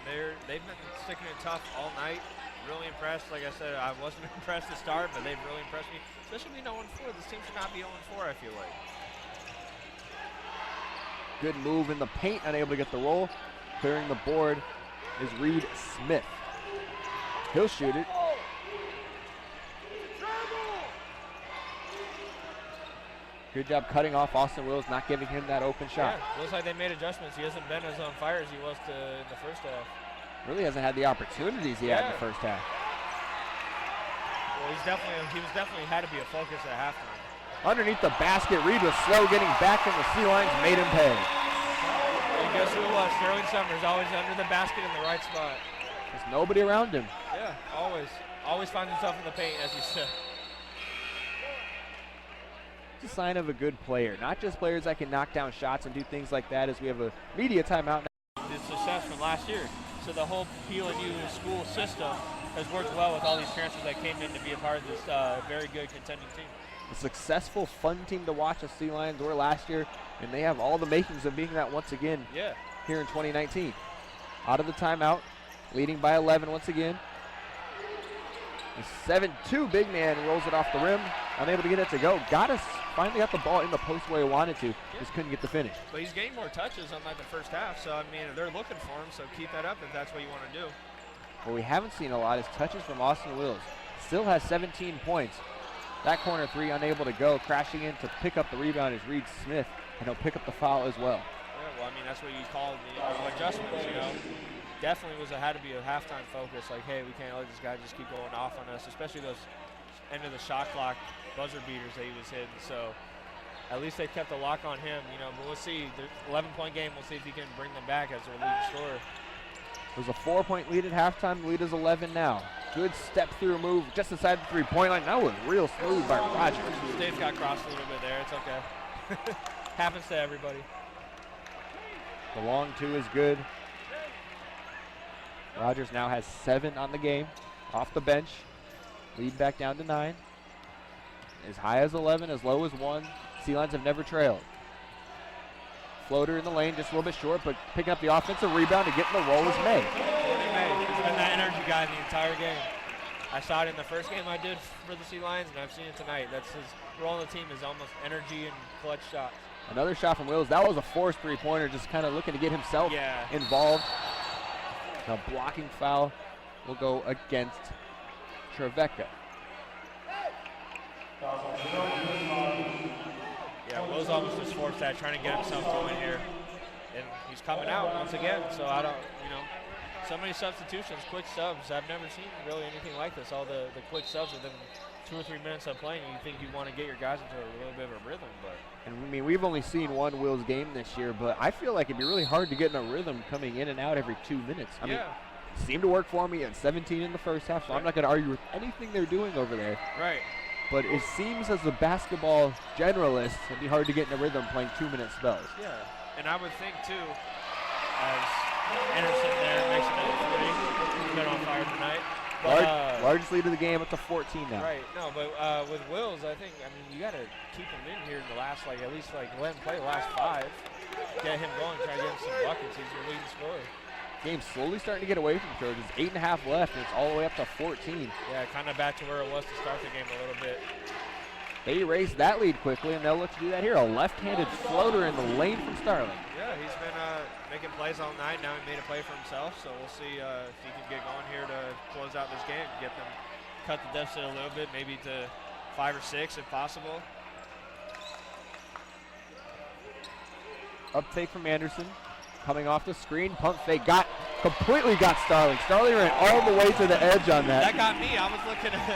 they've been sticking it tough all night. Really impressed. Like I said, I wasn't impressed to start, but they've really impressed me. Especially being 0-4. This team should not be 0-4, I feel like.
Good move in the paint, unable to get the roll. Clearing the board is Reed Smith. He'll shoot it. Good job cutting off Austin Wills, not giving him that open shot.
Yeah, looks like they made adjustments. He hasn't been as on fire as he was in the first half.
Really hasn't had the opportunities he had in the first half.
Well, he was definitely had to be a focus at halftime.
Underneath the basket, Reed was slow getting back, and the Sea Lions made him pay.
And guess who it was? Sterling Summers, always under the basket in the right spot.
There's nobody around him.
Yeah, always. Always finds himself in the paint, as you said.
It's a sign of a good player, not just players that can knock down shots and do things like that, as we have a media timeout now.
The success from last year. So the whole PLU school system has worked well with all these transfers that came in to be a part of this very good contending team.
A successful, fun team to watch. The Sea Lions were last year, and they have all the makings of being that once again here in 2019. Out of the timeout, leading by 11 once again. The 7-2 big man rolls it off the rim, unable to get it to go. Finally got the ball in the post where he wanted to, just couldn't get the finish.
But he's gained more touches unlike the first half, so I mean, they're looking for him, so keep that up if that's what you want to do.
What we haven't seen a lot is touches from Austin Wills. Still has 17 points. That corner three unable to go. Crashing in to pick up the rebound is Reed Smith, and he'll pick up the foul as well.
Yeah, well, I mean, that's what you call the adjustments, you know. Definitely had to be a halftime focus, like, hey, we can't let this guy just keep going off on us, especially those end of the shot clock buzzer beaters that he was hitting. So at least they kept a lock on him, you know, but we'll see. The 11-point game, we'll see if he can bring them back as their leading scorer.
There's a 4-point lead at halftime. The lead is 11 now. Good step-through move just inside the three-point line. That was real smooth by Rogers.
Dave got crossed a little bit there. It's okay. Happens to everybody.
The long two is good. Rogers now has 7 on the game. Off the bench. Lead back down to 9. As high as 11, as low as 1. Sea Lions have never trailed. Floater in the lane, just a little bit short, but picking up the offensive rebound and getting the roll is May.
He's been that energy guy the entire game. I saw it in the first game I did for the Sea Lions, and I've seen it tonight. That's his role on the team, is almost energy and clutch shots.
Another shot from Wills. That was a forced three-pointer, just kind of looking to get himself involved. A blocking foul will go against Trevecca.
Yeah, Wills almost just forced that, trying to get himself going here. And he's coming out once again, so I don't, so many substitutions, quick subs. I've never seen really anything like this. All the quick subs within 2 or 3 minutes of playing. You think you want to get your guys into a little bit of a rhythm, but.
And I mean, we've only seen one Wills game this year, but I feel like it'd be really hard to get in a rhythm coming in and out every 2 minutes. I mean, it seemed to work for me at 17 in the first half, so I'm not going to argue with anything they're doing over there.
Right.
But it seems as a basketball generalist, it'd be hard to get in a rhythm playing 2-minute spells.
Yeah, and I would think too, as Anderson there makes another three, he's been on fire tonight.
Largest lead of the game up to 14 now.
Right, no, but with Wills, I mean, you got to keep him in here in the last, at least let him play the last 5. Get him going, try to get him some buckets. He's your leading scorer.
Game slowly starting to get away from Trojan. 8.5 left, and it's all the way up to 14.
Yeah, kind of back to where it was to start the game a little bit.
They erase that lead quickly, and they'll look to do that here. A left-handed floater in the lane from Starling.
Yeah, he's been making plays all night. Now he made a play for himself, so we'll see if he can get going here to close out this game, get them, cut the deficit a little bit, maybe to 5 or 6 if possible.
Up fake from Anderson. Coming off the screen, pump fake, completely got Starling. Starling ran all the way to the edge on that.
That got me. I was looking at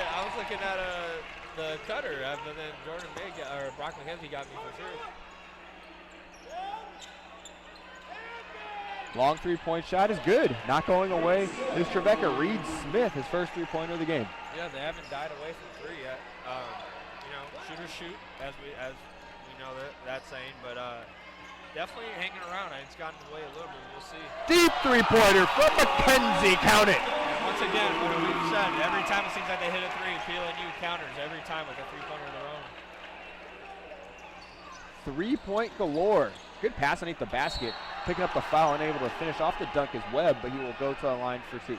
the cutter, but then Jordan May or Brock McKenzie got me for sure.
Long three-point shot is good. Not going away is Trevecca. Reed Smith, his first three-pointer of the game.
Yeah, they haven't died away from 3 yet. Shooters shoot, as we know that saying, but. Definitely hanging around. It's gotten away a little bit. We'll see.
Deep three-pointer from McKenzie. Count it.
And once again, what we've said, every time it seems like they hit a 3, PLNU counters every time with a three-pointer of their own.
3-point galore. Good pass underneath the basket. Picking up the foul, unable to finish off the dunk is Webb, but he will go to the line for 2.
He's a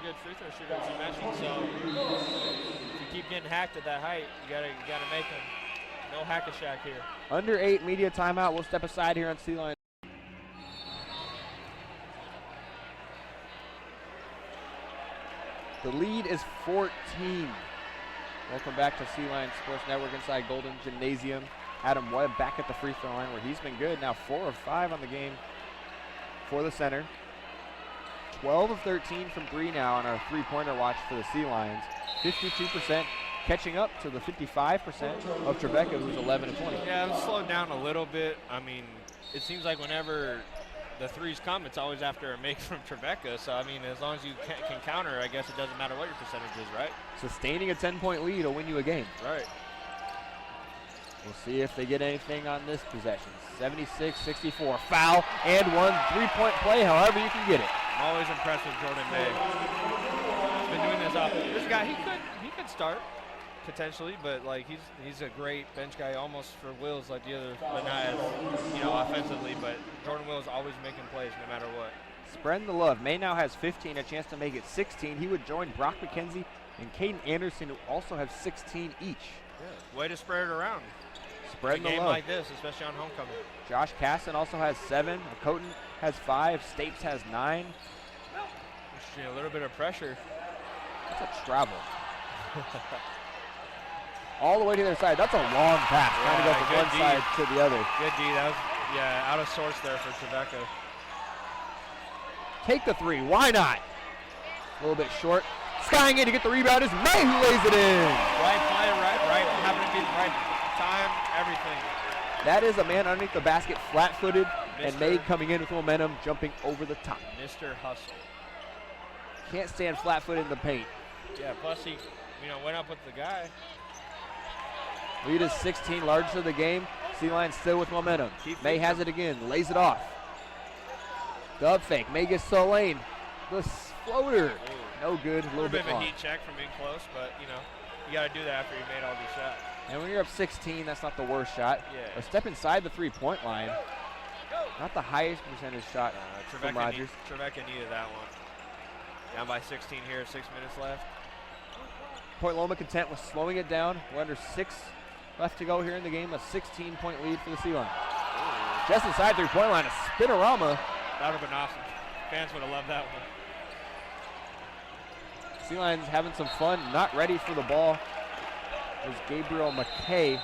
good free throw shooter, as you mentioned. So if you keep getting hacked at that height, you gotta make them. No hack-a-shack here.
Under 8 media timeout. We'll step aside here on C-Line. The lead is 14. Welcome back to C-Line Sports Network inside Golden Gymnasium. Adam Webb back at the free throw line where he's been good. Now 4 of 5 on the game for the center. 12 of 13 from 3 now on our three-pointer watch for the C-Lines. 52%. Catching up to the 55% of Trevecca, who's 11 of 20.
Yeah, it's slowed down a little bit. I mean, it seems like whenever the threes come, it's always after a make from Trevecca. So, I mean, as long as you can counter, I guess it doesn't matter what your percentage is, right?
Sustaining a 10-point lead will win you a game.
Right.
We'll see if they get anything on this possession. 76-64. Foul and 1 3-point play, however you can get it.
I'm always impressed with Jordan May. He's been doing this guy, he could start. Potentially, but he's a great bench guy, almost for Wills like the other, but not as offensively. But Jordan Wills always making plays no matter what.
Spreading the love. May now has 15, a chance to make it 16. He would join Brock McKenzie and Caden Anderson, who also have 16 each.
Yeah, way to spread it around.
Spreading the love.
A game like this, especially on homecoming.
Josh Casson also has 7. Coton has 5. Stapes has 9.
A little bit of pressure.
That's a travel. All the way to the other side. That's a long pass. Trying to go from one side to the other.
Good D. That was, out of sorts there for Trevecca.
Take the 3. Why not? A little bit short. Skying in to get the rebound is May who lays it in.
Right play, right. Happened to be the right time, everything.
That is a man underneath the basket, flat-footed, and May coming in with momentum, jumping over the top.
Mr. Hustle.
Can't stand flat-footed in the paint.
Yeah, plus he, went up with the guy.
Lead is 16, largest of the game. C-Line still with momentum. May has it again, lays it off. Dub fake, May gets to the lane. The floater, no good, a little bit
of a heat check from being close, but you got to do that after you made all these shots.
And when you're up 16, that's not the worst shot.
Yeah.
A step inside the three-point line. Not the highest percentage shot from Rogers.
Trevecca needed that one. Down by 16 here, 6 minutes left.
Point Loma content with slowing it down. We're under 6 left to go here in the game. A 16-point lead for the Sea Lions. Just inside 3-point line, a spinorama.
That would have been awesome. Fans would have loved that one.
Sea Lions having some fun, not ready for the ball. There's Gabriel McKay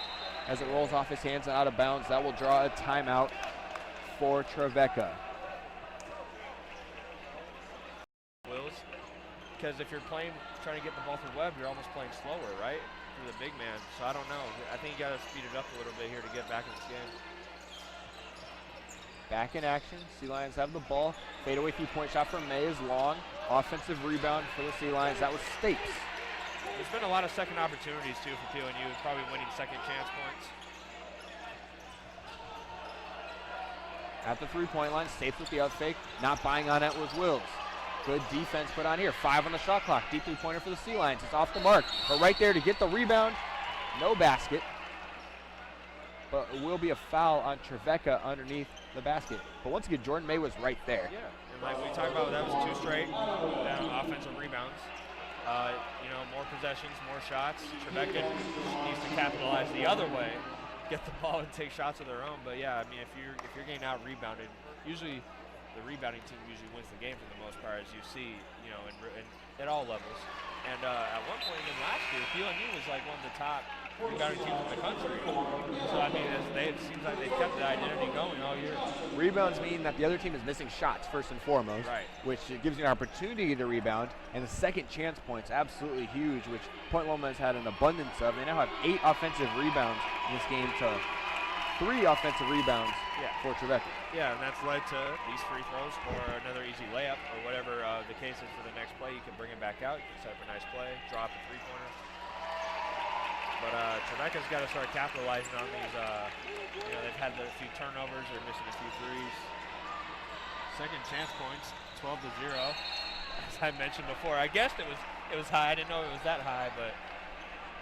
as it rolls off his hands and out of bounds. That will draw a timeout for Trevecca.
Because if you're trying to get the ball through Webb, you're almost playing slower, right? Through the big man. So I don't know. I think you got to speed it up a little bit here to get back in this game.
Back in action. Sea Lions have the ball. Fadeaway 3-point shot from May is long. Offensive rebound for the Sea Lions. That was Stapes.
There's been a lot of second opportunities, too, for PONU. Probably winning second chance points.
At the 3-point line, Stapes with the out fake. Not buying on it was Wills. Good defense put on here. 5 on the shot clock. Deep 3-pointer for the Sea Lions. It's off the mark. But right there to get the rebound. No basket. But it will be a foul on Trevecca underneath the basket. But once again, Jordan May was right there.
Yeah, and like we talked about, that was 2 straight offensive rebounds. You know, more possessions, more shots. Trevecca needs to capitalize the other way, get the ball and take shots of their own. But yeah, I mean, if you're getting out rebounded, usually the rebounding team usually wins the game for the most part, as you see, you know, at all levels. And at one point in last year, PONU was like one of the top rebounding teams in the country. So I mean, it seems like they've kept the identity going all year.
Rebounds mean that the other team is missing shots first and foremost,
right,
which gives you an opportunity to rebound. And the second chance points, absolutely huge, which Point Loma has had an abundance of. They now have 8 offensive rebounds in this game to 3 offensive rebounds for Trevecca.
Yeah, and that's led to these free throws or another easy layup or whatever the case is for the next play. You can bring it back out. You can set up a nice play, drop a 3-pointer. But Trevecca's got to start capitalizing on these. You know, they've had a few turnovers. They're missing a few threes. Second chance points, 12-0. As I mentioned before, I guessed it was high. I didn't know it was that high, but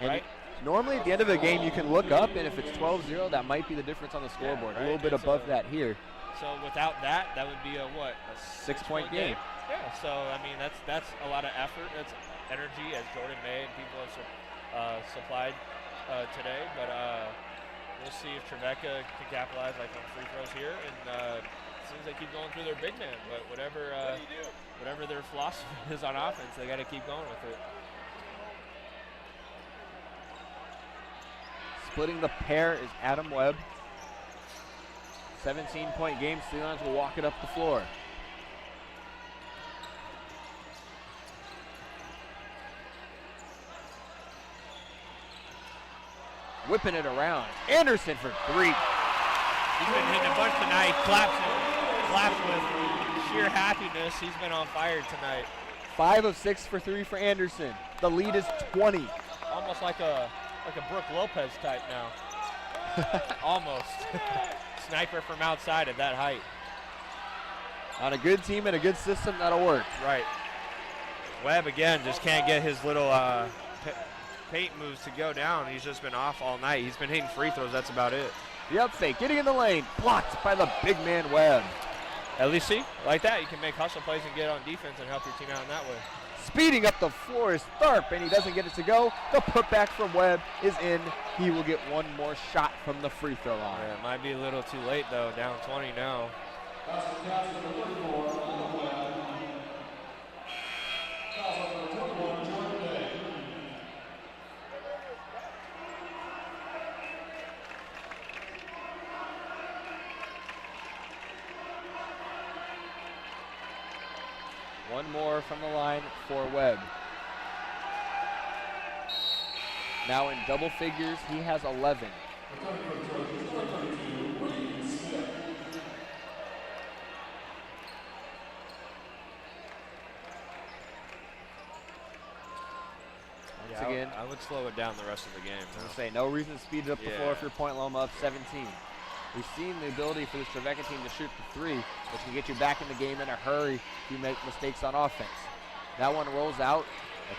right.
Normally at the end of the game you can look up, and if it's 12-0, that might be the difference on the scoreboard.
Yeah, right.
A little bit above that here.
So without that would be a what? A
6-point game.
Yeah. So I mean that's a lot of effort. That's energy, as Jordan May and people have supplied today. But we'll see if Trevecca can capitalize like on free throws here. And as soon as they keep going through their big man, but whatever their philosophy is on offense, they got to keep going with it.
Splitting the pair is Adam Webb. 17-point game. Sea Lions will walk it up the floor. Whipping it around. Anderson for 3.
He's been hitting a bunch tonight. Claps with sheer happiness. He's been on fire tonight.
5 of 6 for 3 for Anderson. The lead is 20.
Almost like a Brooke Lopez type now. Almost. Sniper from outside at that height.
On a good team and a good system, that'll work.
Right. Webb, again, just can't get his little paint moves to go down. He's just been off all night. He's been hitting free throws. That's about it.
The up fake, getting in the lane. Blocked by the big man Webb.
At least see, like that, you can make hustle plays and get on defense and help your team out in that way.
Speeding up the floor is Tharp, and he doesn't get it to go. The putback from Webb is in. He will get one more shot from the free throw line.
Yeah, it might be a little too late, though. Down 20 now.
One more from the line for Webb. Now in double figures, he has 11. Once again,
I would slow it down the rest of the game.
I was going to say, no reason to speed it up the floor if you're Point Loma up 17. We've seen the ability for this Trevecca team to shoot the 3, which can get you back in the game in a hurry if you make mistakes on offense. That one rolls out,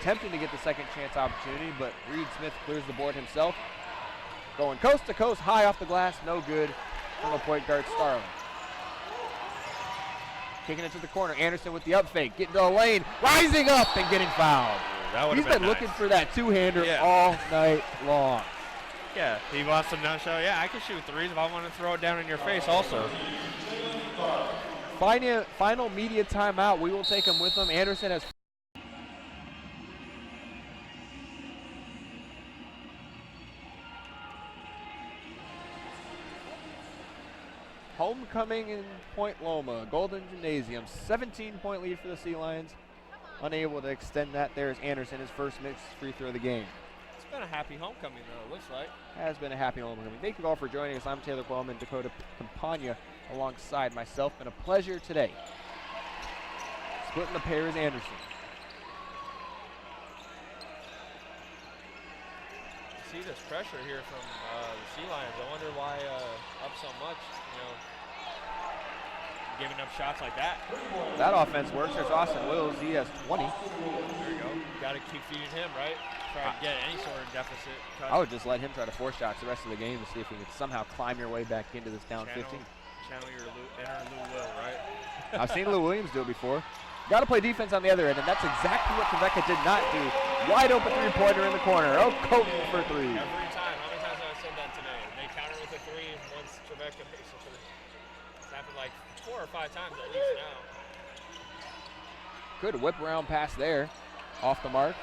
attempting to get the second chance opportunity, but Reed Smith clears the board himself. Going coast to coast, high off the glass, no good from the point guard Starling. Kicking it to the corner, Anderson with the up fake, getting to the lane, rising up and getting fouled.
That
He's been looking for that two-hander all night long.
Yeah, he wants to show, yeah, I can shoot threes if I want to throw it down in your face also.
Final media timeout. We will take him with him. Anderson has homecoming in Point Loma, Golden Gymnasium. 17-point lead for the Sea Lions. Unable to extend that. There's Anderson, his first mixed free throw of the game.
It's been a happy homecoming, though, it looks like.
Has been a happy homecoming. Thank you all for joining us. I'm Taylor Quellman, Dakota Campagna, alongside myself. Been a pleasure today. Splitting the pair is Anderson.
See this pressure here from the Sea Lions. I wonder why up so much, giving up shots like that.
That offense works. There's Austin Wills. He has 20.
There you go. Got to keep feeding him, right? Try to get any sort of deficit.
I would just let him try to force shots the rest of the game to see if he could somehow climb your way back into this down 15.
Channel your inner Lou Will, right?
I've seen Lou Williams do it before. Got to play defense on the other end, and that's exactly what Trevecca did not do. Wide open three-pointer in the corner. Oh, Coates for three.
Every time. How many times have I said that today? They counter with a three once Trevecca basically. It's happened like 4 or 5 times at least now.
Good whip around pass there. Off the mark.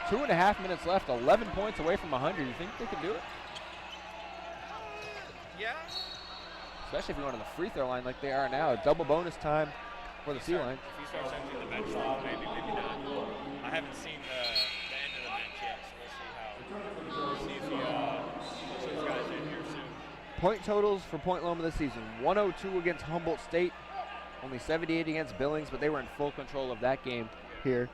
2.5 minutes left. 11 points away from 100. You think they can do it?
Yeah.
Especially if you go to the free throw line like they are now. Double bonus time for the Sea Lions.
If he starts entering the bench, maybe not. I haven't seen the end of the bench yet, so we'll see if he puts those guys in here soon.
Point totals for Point Loma this season. 102 against Humboldt State. Only 78 against Billings, but they were in full control of that game here.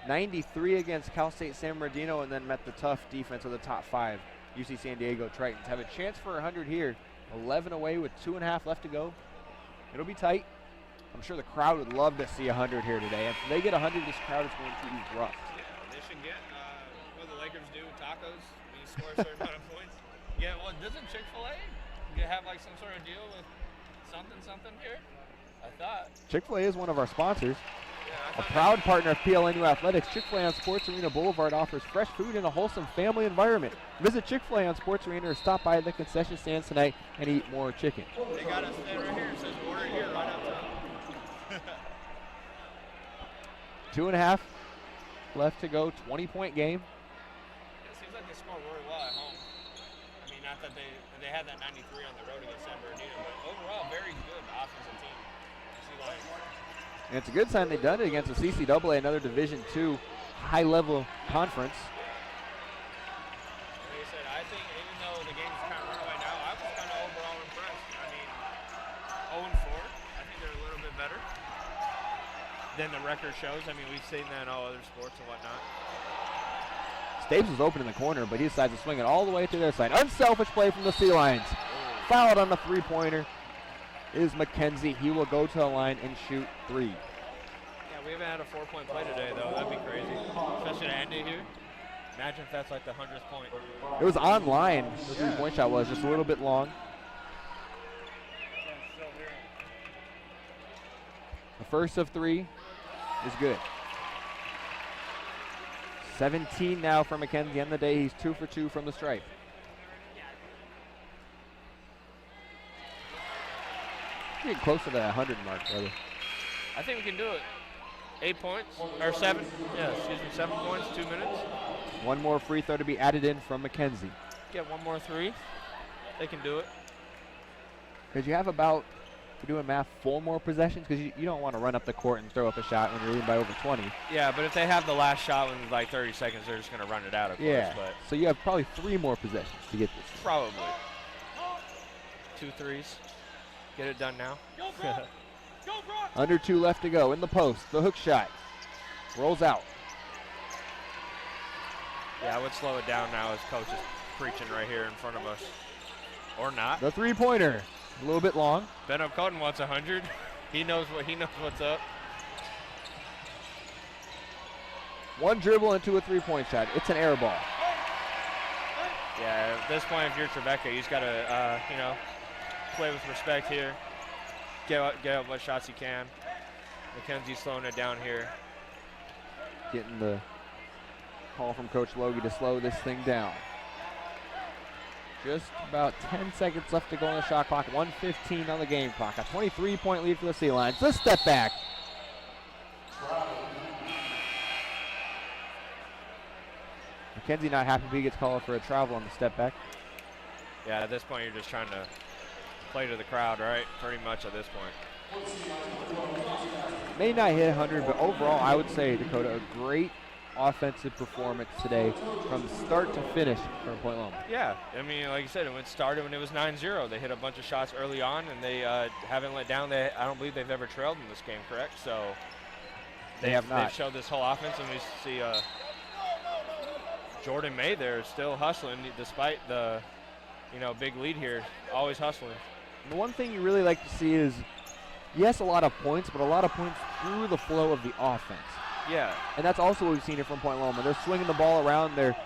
93 against Cal State San Bernardino, and then met the tough defense of the top 5. UC San Diego Tritons have a chance for 100 here. 11 away with 2.5 left to go. It'll be tight. I'm sure the crowd would love to see 100 here today. If they get 100, this crowd is going to be rough.
Yeah, they should get what the Lakers do, tacos, when you score a certain amount of points. Yeah, well, doesn't Chick-fil-A have like some sort of deal with something here? I thought.
Chick-fil-A is one of our sponsors.
Yeah,
a proud partner of PLNU Athletics. Chick-fil-A on Sports Arena Boulevard offers fresh food in a wholesome family environment. Visit Chick-fil-A on Sports Arena or stop by the concession stands tonight and eat more chicken.
They got a stand right here. It says order here right up top.
2.5 left to go. 20-point game.
It seems like they score really well at home. I mean, not that they had that 93 on the road against San Bernardino, but overall, very good offensive team.
And it's a good sign they've done it against the CCAA, another Division II high-level conference.
Like I said, I think even though the game's kind of running right now, I was kind of overall impressed. I mean, 0-4, I think they're a little bit better than the record shows. I mean, we've seen that in all other sports and whatnot.
Staves was open in the corner, but he decides to swing it all the way to their side. Unselfish play from the Sea Lions. Fouled on the three-pointer is McKenzie. He will go to the line and shoot 3.
Yeah, we haven't had a 4-point play today, though. That'd be crazy, especially to end it here. Imagine if that's like the 100th point.
It was on line, the three-point shot was, just a little bit long. The first of 3 is good. 17 now for McKenzie. On the day, he's 2 for 2 from the stripe. Getting close to the 100 mark, brother.
I think we can do it. 8 points, or 7. Yeah, excuse me, 7 points, 2 minutes.
One more free throw to be added in from McKenzie.
Get one more 3. They can do it.
Because you have about, if you're doing math, 4 more possessions, because you don't want to run up the court and throw up a shot when you're leading by over 20.
Yeah, but if they have the last shot within like 30 seconds, they're just going to run it out, of course. But
so you have probably 3 more possessions to get this.
Probably. 2 threes. Get it done now.
Go, Brock! Go, Brock!
Under 2 left to go. In the post, the hook shot. Rolls out.
Yeah, I would slow it down now as coach is preaching right here in front of us. Or not.
The three-pointer. A little bit long.
Ben O'Coden wants 100. He knows what's up.
One dribble into a three-point shot. It's an air ball.
Yeah, at this point, if you're Trevecca, you just got to, play with respect here. Get out what shots you can. McKenzie's slowing it down here.
Getting the call from Coach Logie to slow this thing down. Just about 10 seconds left to go on the shot clock. 1:15 on the game clock. A 23-point lead for the Sea Lions. The step back. McKenzie not happy if he gets called for a travel on the step back.
Yeah, at this point, you're just trying to play to the crowd, right? Pretty much at this point.
May not hit 100, but overall, I would say, Dakota, a great offensive performance today from start to finish from Point Loma.
Yeah, I mean, like you said, it started when it was 9-0. They hit a bunch of shots early on, and they haven't let down. I don't believe they've ever trailed in this game, correct? So
they have not.
They've showed this whole offense, and we see Jordan May there still hustling despite the big lead here, always hustling.
The one thing you really like to see is, yes, a lot of points, but a lot of points through the flow of the offense.
Yeah.
And that's also what we've seen here from Point Loma. They're swinging the ball around, they're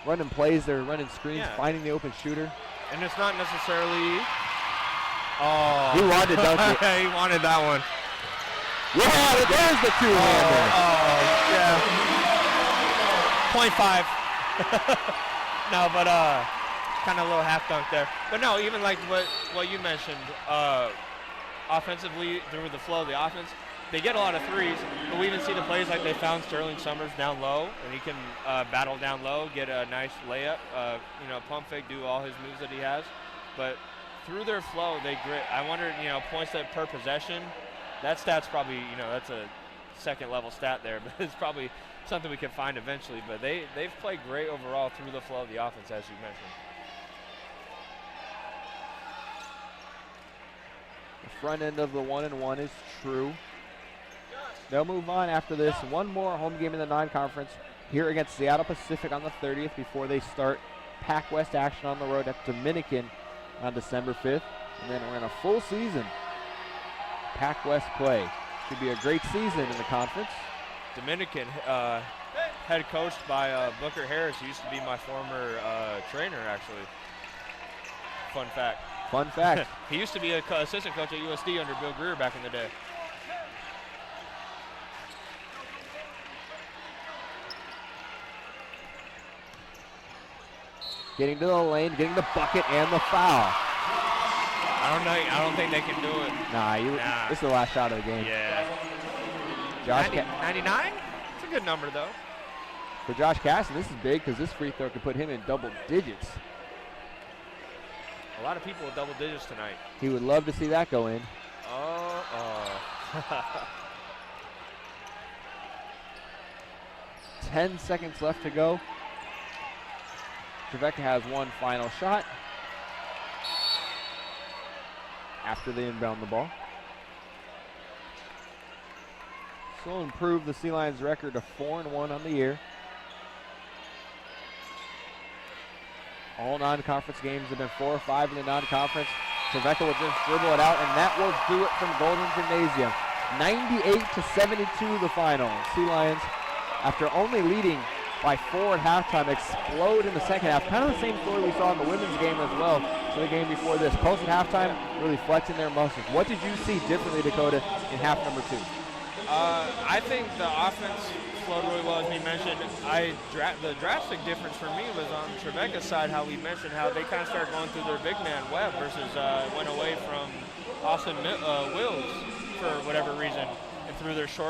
running plays, they're running screens, finding the open shooter.
And it's not necessarily. Oh.
He wanted to dunk it.
He wanted that one.
Yeah, there's the two-hander.
Yeah. 0.5. No, but kind of a little half dunk there. But no, even like what you mentioned, offensively through the flow of the offense, they get a lot of threes, but we even see the plays like they found Sterling Summers down low, and he can battle down low, get a nice layup, pump fake, do all his moves that he has. But through their flow, they grit. I wonder, points per possession, that stat's probably, that's a second level stat there, but it's probably something we can find eventually. But they've played great overall through the flow of the offense, as you mentioned.
The front end of the 1-and-1 is true. They'll move on after this. One more home game in the non-conference here against Seattle Pacific on the 30th before they start Pac West action on the road at Dominican on December 5th. And then we're in a full season Pac West play. Should be a great season in the conference.
Dominican, head coached by Booker Harris, who used to be my former trainer, actually. Fun fact.
Fun fact.
He used to be an assistant coach at USD under Bill Greer back in the day.
Getting to the lane, getting the bucket and the foul.
I don't think they can do it.
Nah. This is the last shot of the game.
Yeah. 99? It's a good number, though.
For Josh Casson, this is big because this free throw could put him in double digits.
A lot of people with double digits tonight.
He would love to see that go in. 10 seconds left to go. Trevecca has one final shot after they inbound the ball. This will improve the Sea Lions' record to 4-1 on the year. All non-conference games have been 4 or 5 in the non-conference. Trevecca will just dribble it out, and that will do it from Golden Gymnasium. 98-72 the final. Sea Lions, after only leading by 4 at halftime, explode in the second half. Kind of the same story we saw in the women's game as well. So the game before this, close at halftime, really flexing their muscles. What did you see differently, Dakota, in half number 2?
I think the offense flowed really well, as we mentioned. The drastic difference for me was on Trevecca's side, how we mentioned how they kind of started going through their big man Webb versus went away from Austin Wills for whatever reason, and through their short